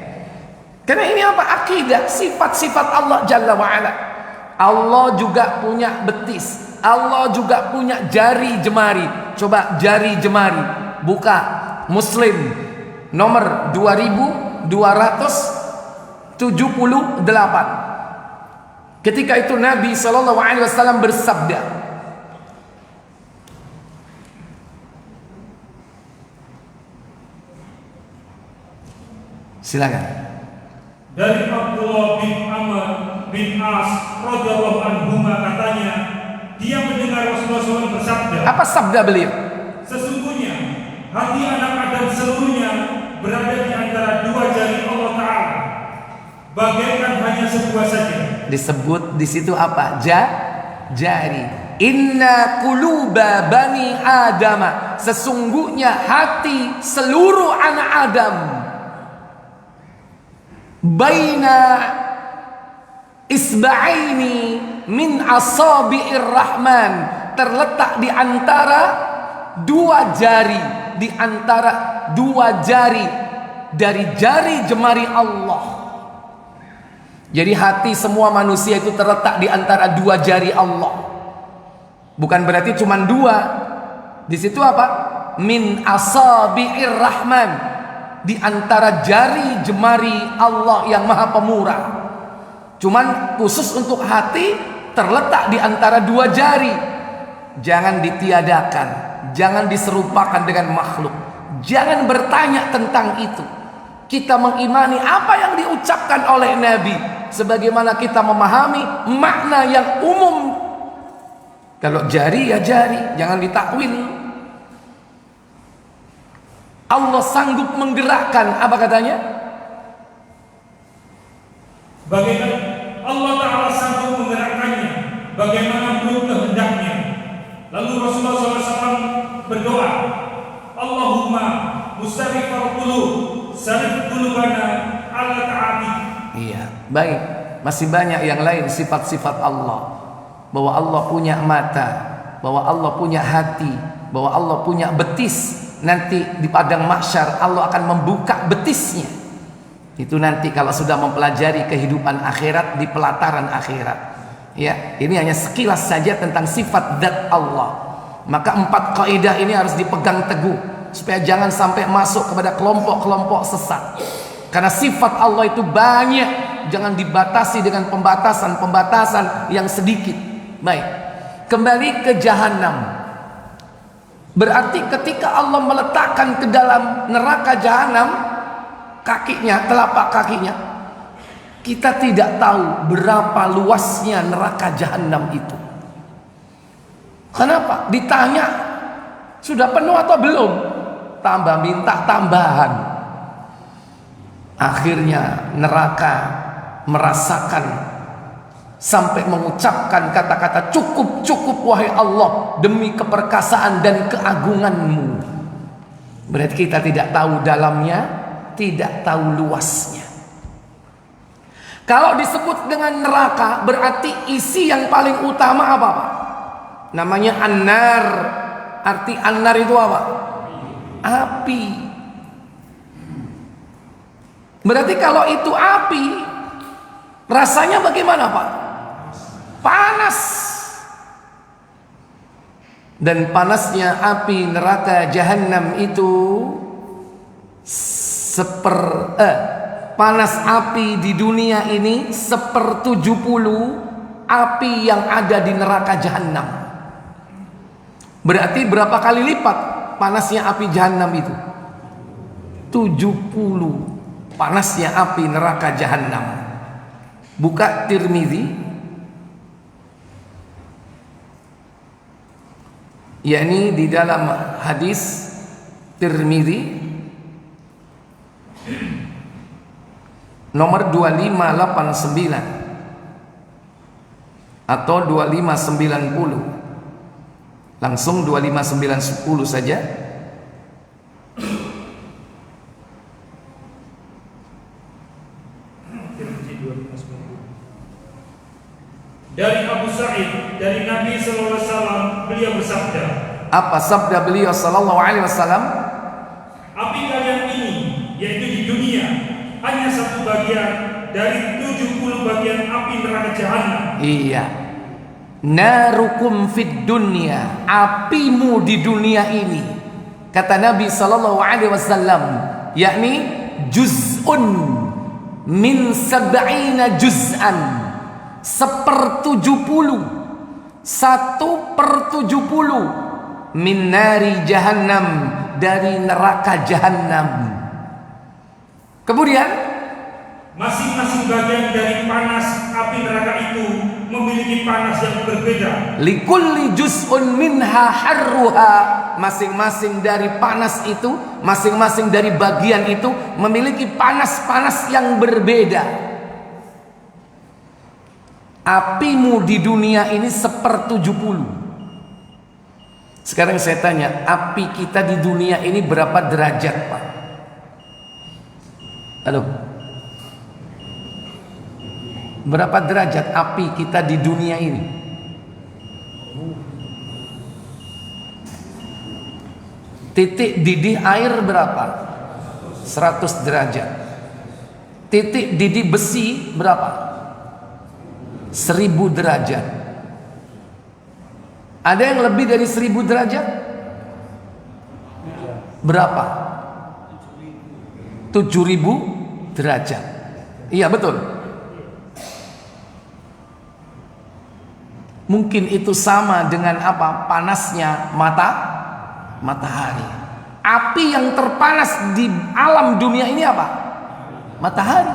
Karena ini apa? Akidah, sifat-sifat Allah Jalla wa'ala. Allah juga punya betis, Allah juga punya jari jemari. Coba jari jemari, buka Muslim nomor 2278. Ketika itu Nabi SAW bersabda, silakan. Dari Abdullah bin Amr bin As radhiyallahu anhuma katanya, dia mendengar Rasulullah SAW bersabda. Apa sabda beliau? Sesungguhnya hati anak Adam seluruhnya berada di antara dua jari Allah Ta'ala, bagaikan hanya sebuah saja. Disebut di situ apa? Jari. Inna quluba bani Adam, sesungguhnya hati seluruh anak Adam, baina isba'aini min asabi'ir rahman, terletak di antara dua jari, di antara dua jari dari jari jemari Allah. Jadi hati semua manusia itu terletak di antara dua jari Allah. Bukan berarti cuma dua. Di situ apa? Min asabi'ir rahman, di antara jari jemari Allah yang Maha Pemurah. Cuman khusus untuk hati terletak di antara dua jari. Jangan ditiadakan, jangan diserupakan dengan makhluk. Jangan bertanya tentang itu. Kita mengimani apa yang diucapkan oleh Nabi, sebagaimana kita memahami makna yang umum. Kalau jari ya jari, jangan ditakwil. Allah sanggup menggerakkan, apa katanya? Bagaimana Allah Ta'ala sanggup menggerakkannya, bagaimana menurut kehendaknya. Lalu Rasulullah SAW berdoa, Allahumma mustarifal qulub, sarif qulubana ala ta'ati. Iya, baik. Masih banyak yang lain sifat-sifat Allah. Bahwa Allah punya mata, bahwa Allah punya hati, bahwa Allah punya betis. Nanti di padang mahsyar Allah akan membuka betisnya. Itu nanti kalau sudah mempelajari kehidupan akhirat, di pelataran akhirat. Ya, ini hanya sekilas saja tentang sifat zat Allah. Maka 4 kaidah ini harus dipegang teguh supaya jangan sampai masuk kepada kelompok-kelompok sesat. Karena sifat Allah itu banyak, jangan dibatasi dengan pembatasan-pembatasan yang sedikit. Baik, kembali ke Jahannam. Berarti ketika Allah meletakkan ke dalam neraka Jahannam kakinya, telapak kakinya, kita tidak tahu berapa luasnya neraka Jahannam itu. Kenapa? Ditanya, sudah penuh atau belum? Tambah, minta tambahan. Akhirnya neraka merasakan sampai mengucapkan kata-kata cukup, cukup wahai Allah, demi keperkasaan dan keagunganmu. Berarti kita tidak tahu dalamnya, tidak tahu luasnya. Kalau disebut dengan neraka, berarti isi yang paling utama apa, Pak? Namanya an-nar. Arti an-nar itu apa? Api. Berarti kalau itu api, rasanya bagaimana, Pak? Panas. Dan panasnya api neraka Jahannam itu panas api di dunia ini 1/70 api yang ada di neraka Jahannam. Berarti berapa kali lipat panasnya api Jahannam itu? 70 panasnya api neraka Jahannam. Buka Tirmizi, yakni di dalam hadis Tirmizi nomor 2589 atau 2590. Langsung 25910 saja. Apa sabda beliau sallallahu alaihi wasallam? Api kalian ini, yaitu di dunia, hanya satu bagian dari 70 bagian api neraka jahanam. Iya. Narukum fid dunya, apimu di dunia ini. Kata Nabi sallallahu alaihi wasallam, yakni juz'un min sab'ina juz'an, 1/70, 1/70 min nari jahannam, dari neraka jahannam. Kemudian masing-masing bagian dari panas api neraka itu memiliki panas yang berbeda. Likulli juz'un minha harruha, masing-masing dari panas itu, masing-masing dari bagian itu memiliki panas-panas yang berbeda. Apimu di dunia ini 1/70. Sekarang saya tanya, api kita di dunia ini berapa derajat, Pak? Halo? Berapa derajat api kita di dunia ini? Titik didih air berapa? 100 derajat. Titik didih besi berapa? 1000 derajat. Ada yang lebih dari 1000 derajat? Berapa? 7000 derajat. Iya betul. Mungkin itu sama dengan apa? Panasnya matahari. Api yang terpanas di alam dunia ini apa? Matahari.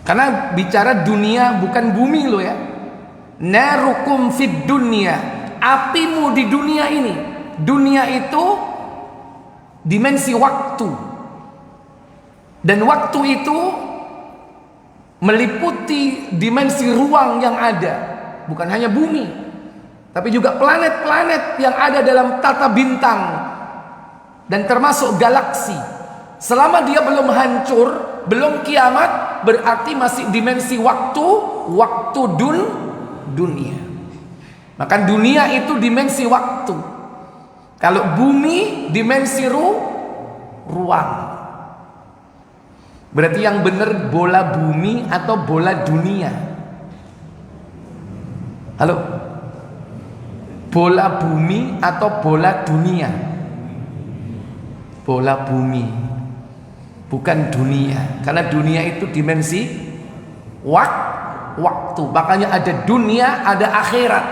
Karena bicara dunia bukan bumi loh ya. Narukum fid dunya, apimu di dunia ini. Dunia itu dimensi waktu, dan waktu itu meliputi dimensi ruang yang ada, bukan hanya bumi, tapi juga planet-planet yang ada dalam tata bintang, dan termasuk galaksi. Selama dia belum hancur, belum kiamat, berarti masih dimensi waktu dunia. Maka dunia itu dimensi waktu. Kalau bumi dimensi ruang. Berarti yang benar bola bumi atau bola dunia? Halo? Bola bumi atau bola dunia? Bola bumi, bukan dunia. Karena dunia itu dimensi waktu. Makanya ada dunia, ada akhirat.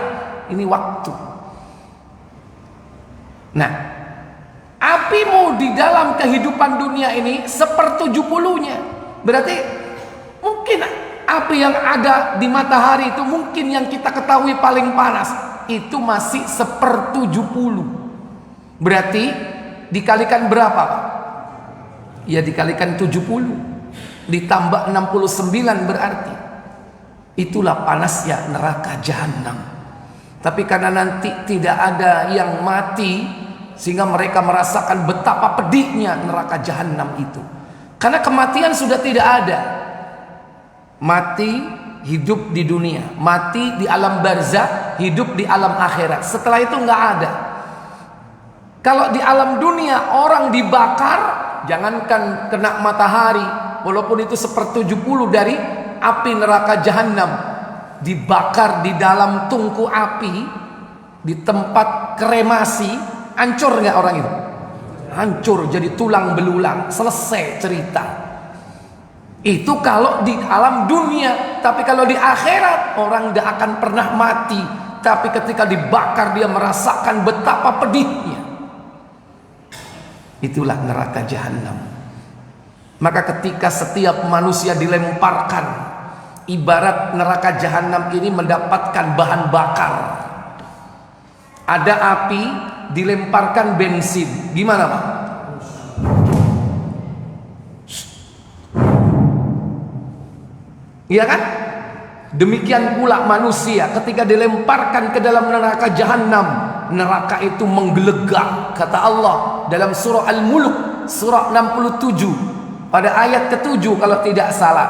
Ini waktu. Nah, apimu di dalam kehidupan dunia ini 1/70-nya. Berarti mungkin api yang ada di matahari itu, mungkin yang kita ketahui paling panas, itu masih 1/70. Berarti dikalikan berapa, Pak? Ya dikalikan 70, ditambah 69 berarti. Itulah panasnya neraka jahanam. Tapi karena nanti tidak ada yang mati, sehingga mereka merasakan betapa pedihnya neraka jahanam itu. Karena kematian sudah tidak ada. Mati, hidup di dunia. Mati di alam barzakh, hidup di alam akhirat. Setelah itu nggak ada. Kalau di alam dunia orang dibakar, jangankan kena matahari, walaupun itu 1/70 dari api neraka jahanam, dibakar di dalam tungku api, di tempat kremasi, hancur nggak orang itu? Hancur jadi tulang belulang, selesai cerita. Itu kalau di alam dunia. Tapi kalau di akhirat orang tidak akan pernah mati, tapi ketika dibakar dia merasakan betapa pedihnya. Itulah neraka jahanam. Maka ketika setiap manusia dilemparkan, ibarat neraka jahanam ini mendapatkan bahan bakar. Ada api, dilemparkan bensin. Gimana, Pak? Iya kan? Demikian pula manusia ketika dilemparkan ke dalam neraka jahanam, neraka itu menggelegak. Kata Allah dalam surah Al-Mulk, surah 67 pada ayat ke-7 kalau tidak salah.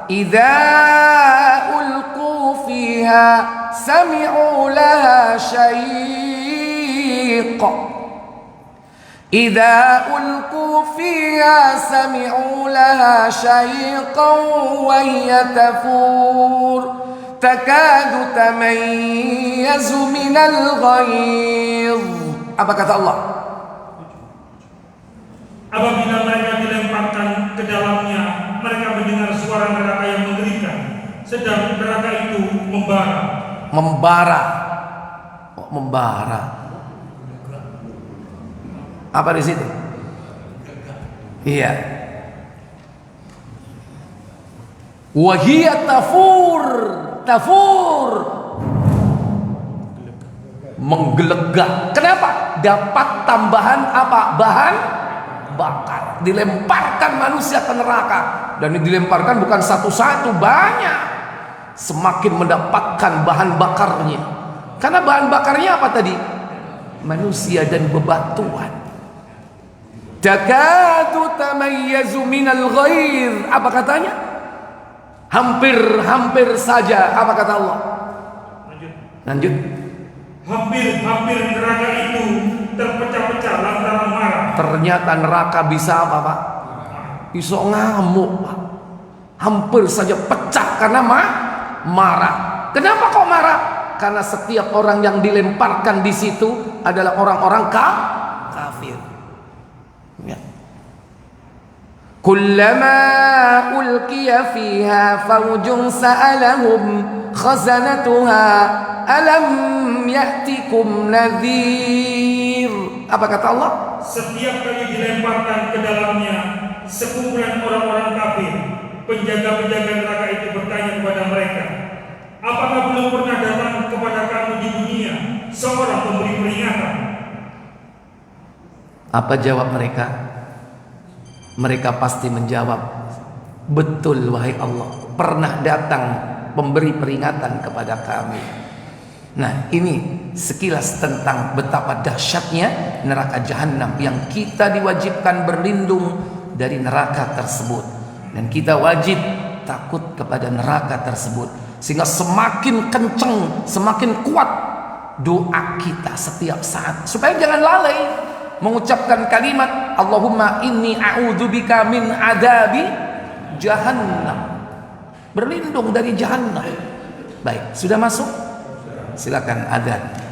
Idza ulqu fiha, سمعوا لها شيقا إذا ألقوا فيها سمعوا لها شيقا وهي تفور تكاد تميز من الغيظ. Apa kata Allah? Apabila mereka dilemparkan ke dalamnya, mereka mendengar suara neraka yang mengerikan, sedang neraka itu membara. Membara. Apa di situ? Iya. Wahiyat tafur. Menggelegak. Kenapa? Dapat tambahan apa? Bahan bakar. Dilemparkan manusia ke neraka. Dan dilemparkan bukan satu-satu, banyak. Semakin mendapatkan bahan bakarnya. Karena bahan bakarnya apa tadi? Manusia dan bebatuan. Takadu tamayyazu minal ghair. Apa katanya? Hampir saja. Apa kata Allah? Lanjut. Hampir neraka itu terpecah-pecah lantaran marah. Ternyata neraka bisa apa, Pak? Bisa ngamuk, Pak. Hampir saja pecah karena marah. Kenapa kok marah? Karena setiap orang yang dilemparkan di situ adalah orang-orang kafir. Ya. Kullama ulqiya fiha fawjun sa'alahum khazanatuha alam ya'tikum nadhir. Apa kata Allah? Setiap kali dilemparkan ke dalamnya sekumpulan orang-orang kafir, penjaga-penjaga neraka itu bertanya kepada mereka, apakah belum pernah datang kepada kamu di dunia seorang pemberi peringatan? Apa jawab mereka? Mereka pasti menjawab, betul wahai Allah, pernah datang pemberi peringatan kepada kami. Nah, ini sekilas tentang betapa dahsyatnya neraka jahanam yang kita diwajibkan berlindung dari neraka tersebut, dan kita wajib takut kepada neraka tersebut, sehingga semakin kenceng, semakin kuat doa kita setiap saat, supaya jangan lalai mengucapkan kalimat Allahumma inni a'udzubika min adabi jahannam, berlindung dari jahannam. Baik, sudah masuk? Silakan adzan.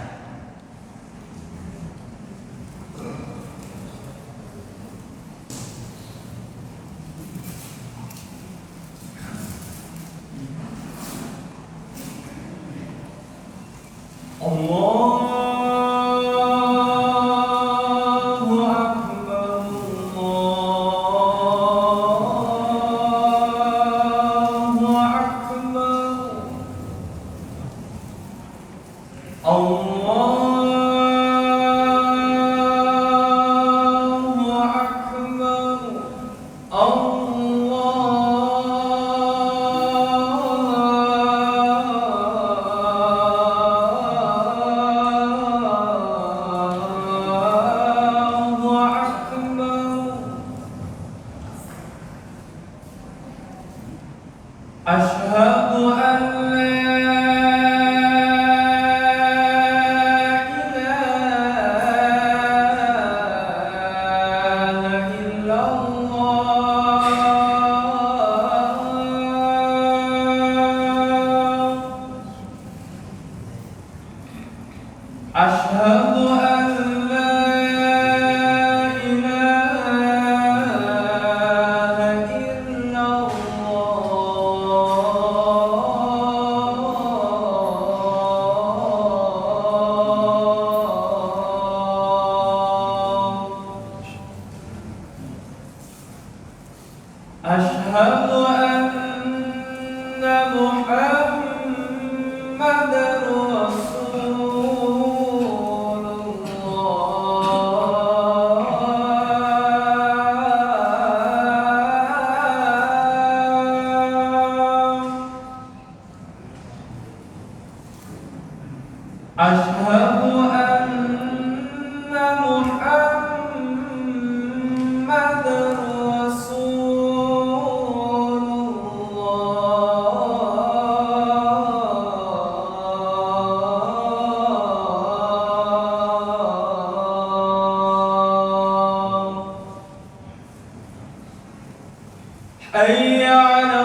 حي على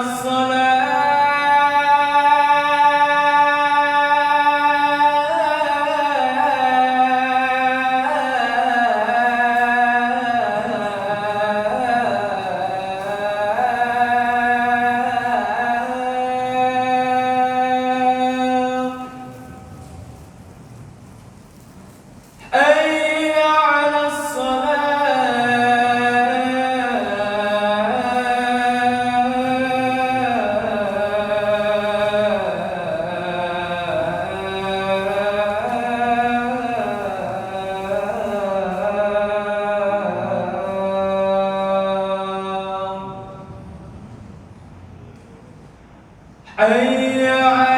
حي على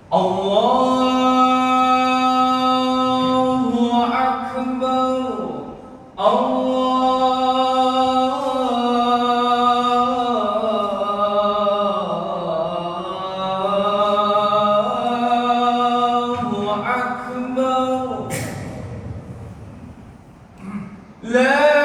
Allahu Akbar. Allahu Akbar. La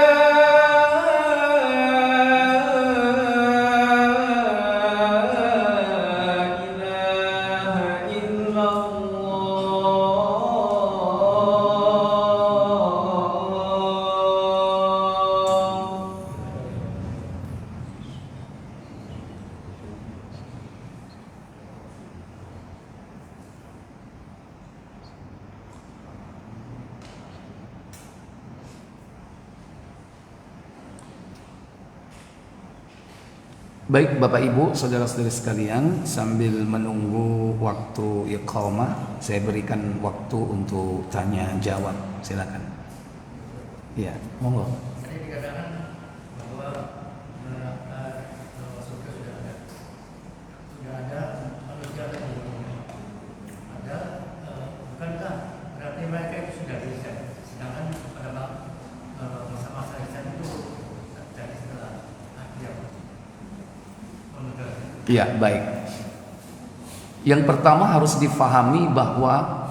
Baik Bapak Ibu, saudara-saudari sekalian, sambil menunggu waktu iqamah, saya berikan waktu untuk tanya jawab. Silakan. Ya, monggo. Tadi dikatakan bahwa neraka surga sudah ada manusia lagi. Ada, bukankah berarti mereka itu sudah riset, sedangkan pada masa-masa riset itu terjadi setelah akhir. Ya, baik. Yang pertama harus difahami bahwa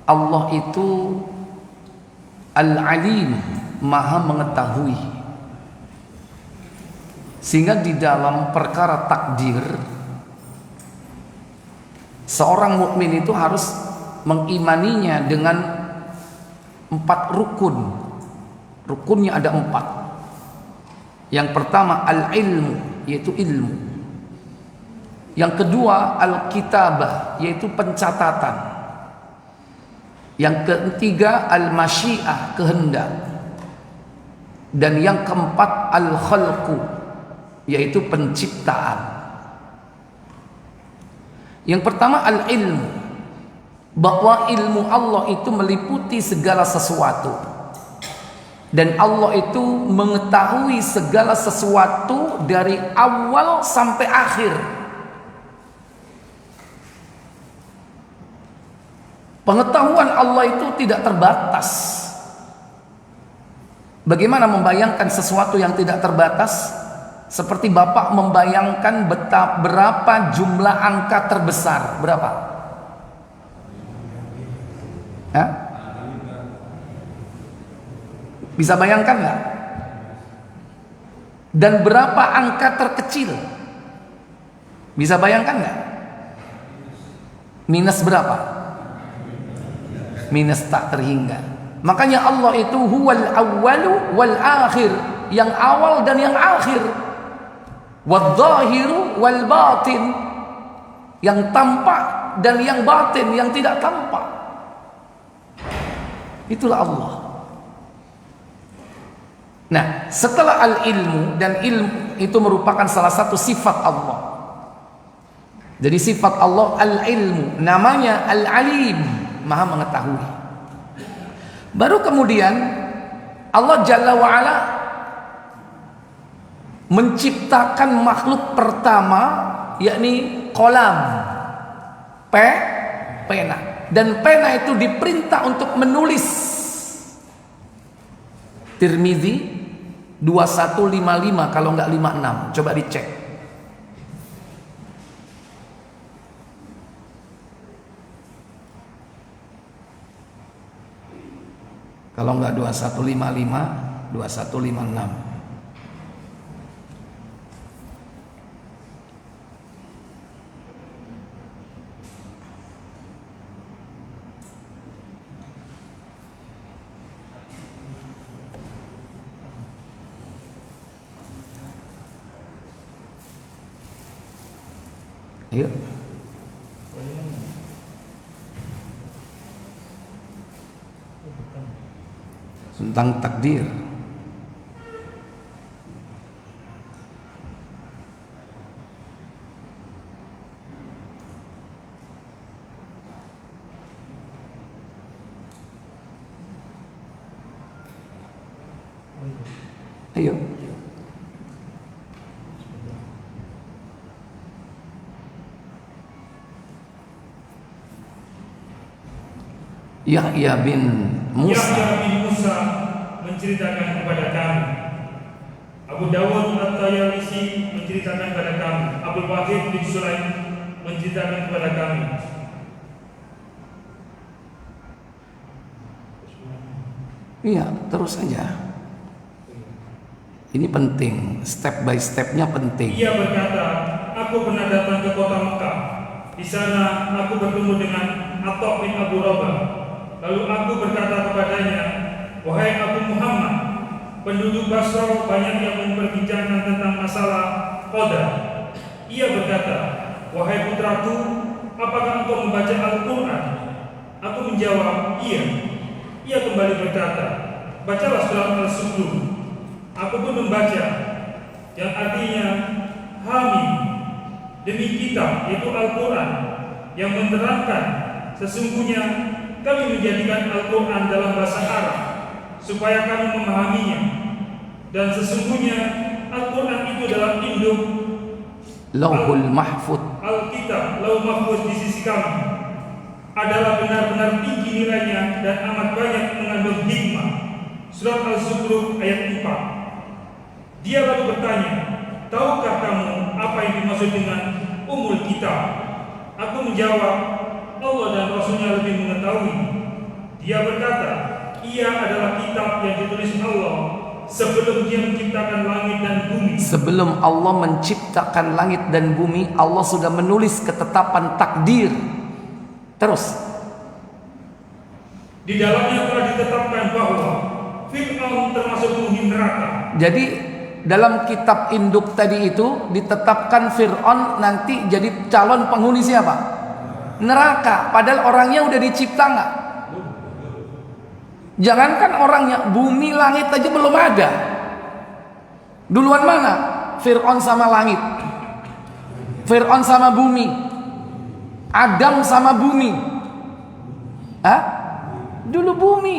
Allah itu Al-Alim, Maha mengetahui. Sehingga di dalam perkara takdir, seorang mukmin itu harus mengimaninya dengan 4 rukun. Rukunnya ada 4. Yang pertama al-ilmu, yaitu ilmu. Yang kedua al-kitabah, yaitu pencatatan. Yang ketiga al-masyiah, kehendak. Dan yang keempat al-khalqu, yaitu penciptaan. Yang pertama al-ilmu, bahwa ilmu Allah itu meliputi segala sesuatu. Dan Allah itu mengetahui segala sesuatu dari awal sampai akhir. Pengetahuan Allah itu tidak terbatas. Bagaimana membayangkan sesuatu yang tidak terbatas? Seperti Bapak membayangkan berapa jumlah angka terbesar. Berapa? Hah? Bisa bayangkan nggak? Dan berapa angka terkecil? Bisa bayangkan nggak? Minus berapa? Minus tak terhingga. Makanya Allah itu huwal awwalu wal akhir, yang awal dan yang akhir. Wadzahiru wal batin, yang tampak dan yang batin, yang tidak tampak. Itulah Allah. Nah, setelah al-ilmu, dan ilmu itu merupakan salah satu sifat Allah. Jadi sifat Allah al-ilmu, namanya al-alim, maha mengetahui. Baru kemudian Allah Jalla wa'ala menciptakan makhluk pertama, yakni qalam, pena. Dan pena itu diperintah untuk menulis. Tirmidzi 2155 kalau enggak 56, coba dicek. Kalau enggak 2155, 2156. Ayo. Tentang takdir. Ayo. Yahya bin Musa menceritakan kepada kami. Abu Dawud At-Tayalisi menceritakan kepada kami. Abu Wahid bin Sulaim menceritakan kepada kami. Iya, terus saja. Ini penting, step by stepnya penting. Ia berkata, aku pernah datang ke kota Mekah. Di sana aku bertemu dengan Atha bin Abu Rabah. Lalu aku berkata kepadanya, wahai Abu Muhammad, penduduk Basra banyak yang memperbincangkan tentang masalah qadar. Ia berkata, wahai putraku, apakah engkau membaca Al-Quran? Aku menjawab, iya. Ia kembali berkata, bacalah surat Al-Sujud. Aku pun membaca, yang artinya Hamim, demi kitab, yaitu Al-Quran, yang menerangkan sesungguhnya kami menjadikan Al-Quran dalam bahasa Arab supaya kami memahaminya, dan sesungguhnya Al-Quran itu dalam induk Lauhul Mahfuz. Alkitab Lauh Mahfuz di sisi kami adalah benar-benar tinggi nilainya dan amat banyak mengandung hikmah. Surat Al-Zukhruf ayat 4. Dia lalu bertanya, tahukah kamu apa yang dimaksud dengan Ummul Kitab? Aku menjawab, Allah dan Rasulnya lebih mengetahui. Dia berkata, ia adalah kitab yang ditulis Allah sebelum dia menciptakan langit dan bumi. Sebelum Allah menciptakan langit dan bumi, Allah sudah menulis ketetapan takdir. Terus, di dalamnya telah ditetapkan bahwa Fir'aun termasuk penghuni neraka. jadi dalam kitab induk tadi itu ditetapkan Fir'aun nanti jadi calon penghuni siapa? Neraka. Padahal orangnya udah dicipta nggak? Jangankan orangnya, bumi langit aja belum ada. Duluan mana? Fir'aun sama langit, Fir'aun sama bumi, Adam sama bumi. Hah? Dulu bumi.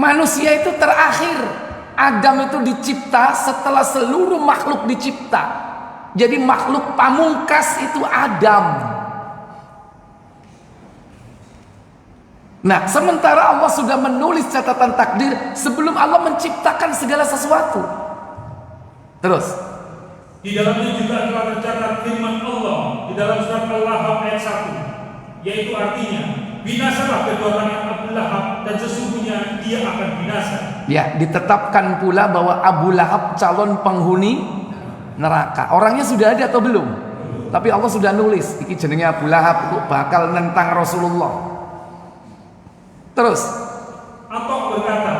Manusia itu terakhir. Adam itu dicipta setelah seluruh makhluk dicipta. Jadi makhluk pamungkas itu Adam. Nah, sementara Allah sudah menulis catatan takdir sebelum Allah menciptakan segala sesuatu. Terus, di dalamnya juga telah tercatat firman Allah di dalam surat Al-Lahab ayat 1, yaitu artinya, binasalah kedua tangan Abu Lahab dan sesungguhnya dia akan binasa. ya, ditetapkan pula bahwa Abu Lahab calon penghuni neraka. Orangnya sudah ada atau belum? Tapi Allah sudah nulis, iki jenenge Abu Lahab itu bakal nentang Rasulullah. Terus, Atha berkata,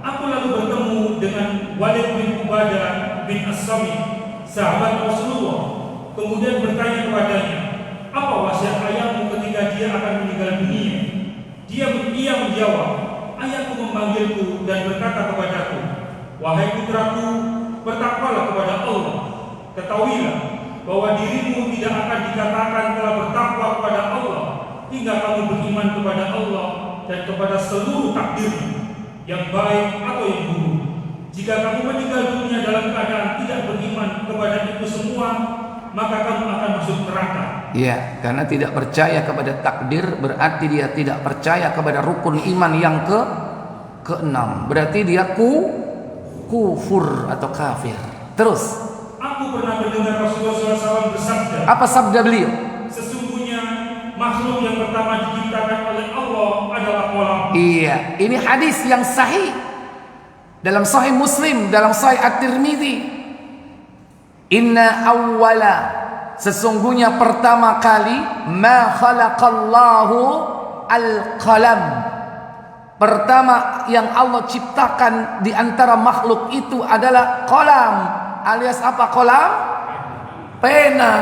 aku lalu bertemu dengan Walid bin Ubadah bin As-Samit, sahabat Rasulullah. Kemudian bertanya kepadanya, apa wasiat ayahmu ketika dia akan meninggal dunia? Ia menjawab, ayahku memanggilku dan berkata kepadaku, Wahai putraku, bertakwalah kepada Allah. Ketahuilah bahwa dirimu tidak akan dikatakan telah bertakwa kepada Allah hingga kamu beriman kepada Allah dan kepada seluruh takdirnya, yang baik atau yang buruk. Jika kamu meninggal dunia dalam keadaan tidak beriman kepada itu semua, maka kamu akan masuk neraka. Iya, karena tidak percaya kepada takdir berarti dia tidak percaya kepada rukun iman yang keenam. Berarti dia kufur atau kafir. Terus, aku pernah mendengar Rasulullah SAW bersabda, apa sabda beliau? sesungguhnya makhluk yang pertama diciptakan oleh Allah adalah kolam. Iya, ini hadis yang sahih dalam Sahih Muslim, dalam Sahih At-Tirmidzi. Inna awwala, sesungguhnya pertama kali, ma khalaqallahu al-qalam. Pertama yang Allah ciptakan di antara makhluk itu adalah qalam, alias apa qalam? Pena.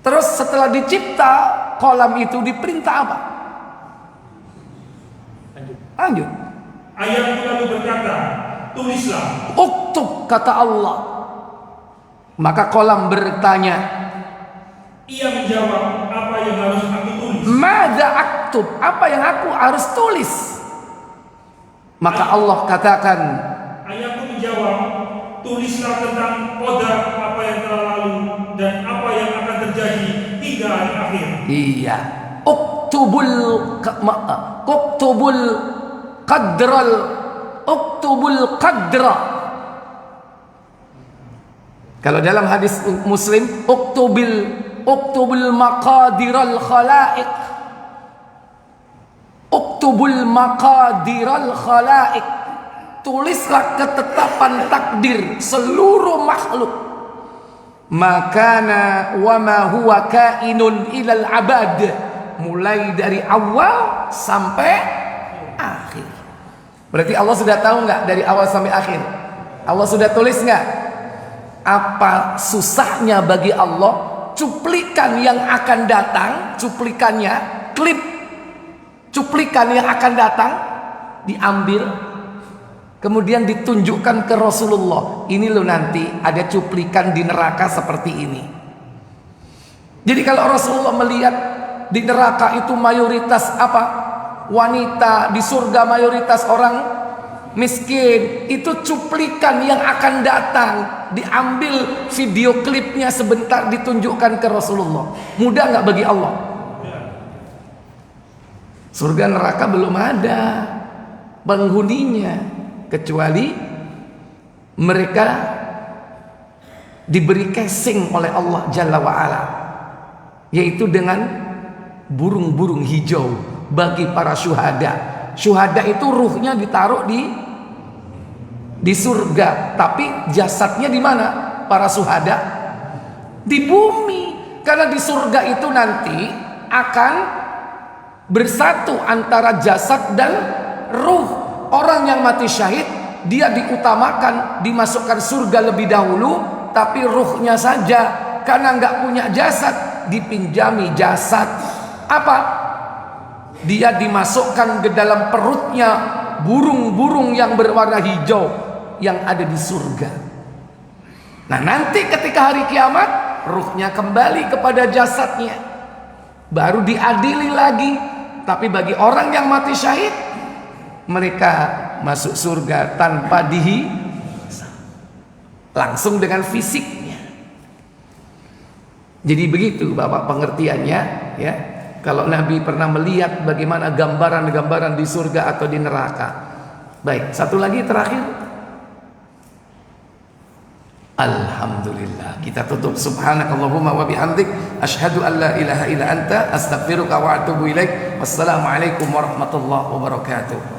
Terus setelah dicipta qalam itu diperintah apa? Lanjut. Ayat lalu berkata, tulislah. Uktub, kata Allah. Maka qalam bertanya, Ia menjawab, apa yang harus aku tulis? Mada aktub, apa yang aku harus tulis? Maka Allah katakan, Ayatku menjawab, tulislah tentang qadar apa yang telah lalu dan apa yang akan terjadi hingga hari akhir. iya, uktubul qadral, uktubul qadra. Kalau dalam hadis Muslim, uktubul maqadiral khalaiq, uktubul maqadiral khalaiq, tulislah ketetapan takdir seluruh makhluk. Makana wa ma huwa kainun ilal abad, mulai dari awal sampai akhir. Berarti Allah sudah tahu nggak dari awal sampai akhir? Allah sudah tulis nggak? Apa susahnya bagi Allah cuplikan yang akan datang, cuplikannya, klip cuplikan yang akan datang diambil, kemudian ditunjukkan ke Rasulullah. Ini loh nanti ada cuplikan di neraka seperti ini. Jadi kalau Rasulullah melihat di neraka itu mayoritas apa? Wanita, di surga mayoritas orang miskin, itu cuplikan yang akan datang, diambil video klipnya sebentar ditunjukkan ke Rasulullah. Mudah nggak bagi Allah? Surga neraka belum ada penghuninya, kecuali mereka diberi casing oleh Allah Jalla wa'ala, yaitu dengan burung-burung hijau bagi para syuhada. Syuhada itu ruhnya ditaruh di surga, tapi jasadnya di mana? Para syuhada di bumi, karena di surga itu nanti akan bersatu antara jasad dan ruh. Orang yang mati syahid, dia diutamakan dimasukkan surga lebih dahulu, tapi ruhnya saja karena nggak punya jasad dipinjami jasad. Apa? Dia dimasukkan ke dalam perutnya burung-burung yang berwarna hijau yang ada di surga. Nah, nanti ketika hari kiamat, ruhnya kembali kepada jasadnya, baru diadili lagi. Tapi bagi orang yang mati syahid, mereka masuk surga tanpa langsung dengan fisiknya. Jadi begitu Bapak pengertiannya, ya. Kalau Nabi pernah melihat bagaimana gambaran-gambaran di surga atau di neraka. Baik, satu lagi terakhir. Alhamdulillah. Kita tutup. Subhanakallahumma wa bihamdik, asyhadu an la ilaha illa anta, astaghfiruka wa atubu ilaik. Wassalamualaikum warahmatullahi wabarakatuh.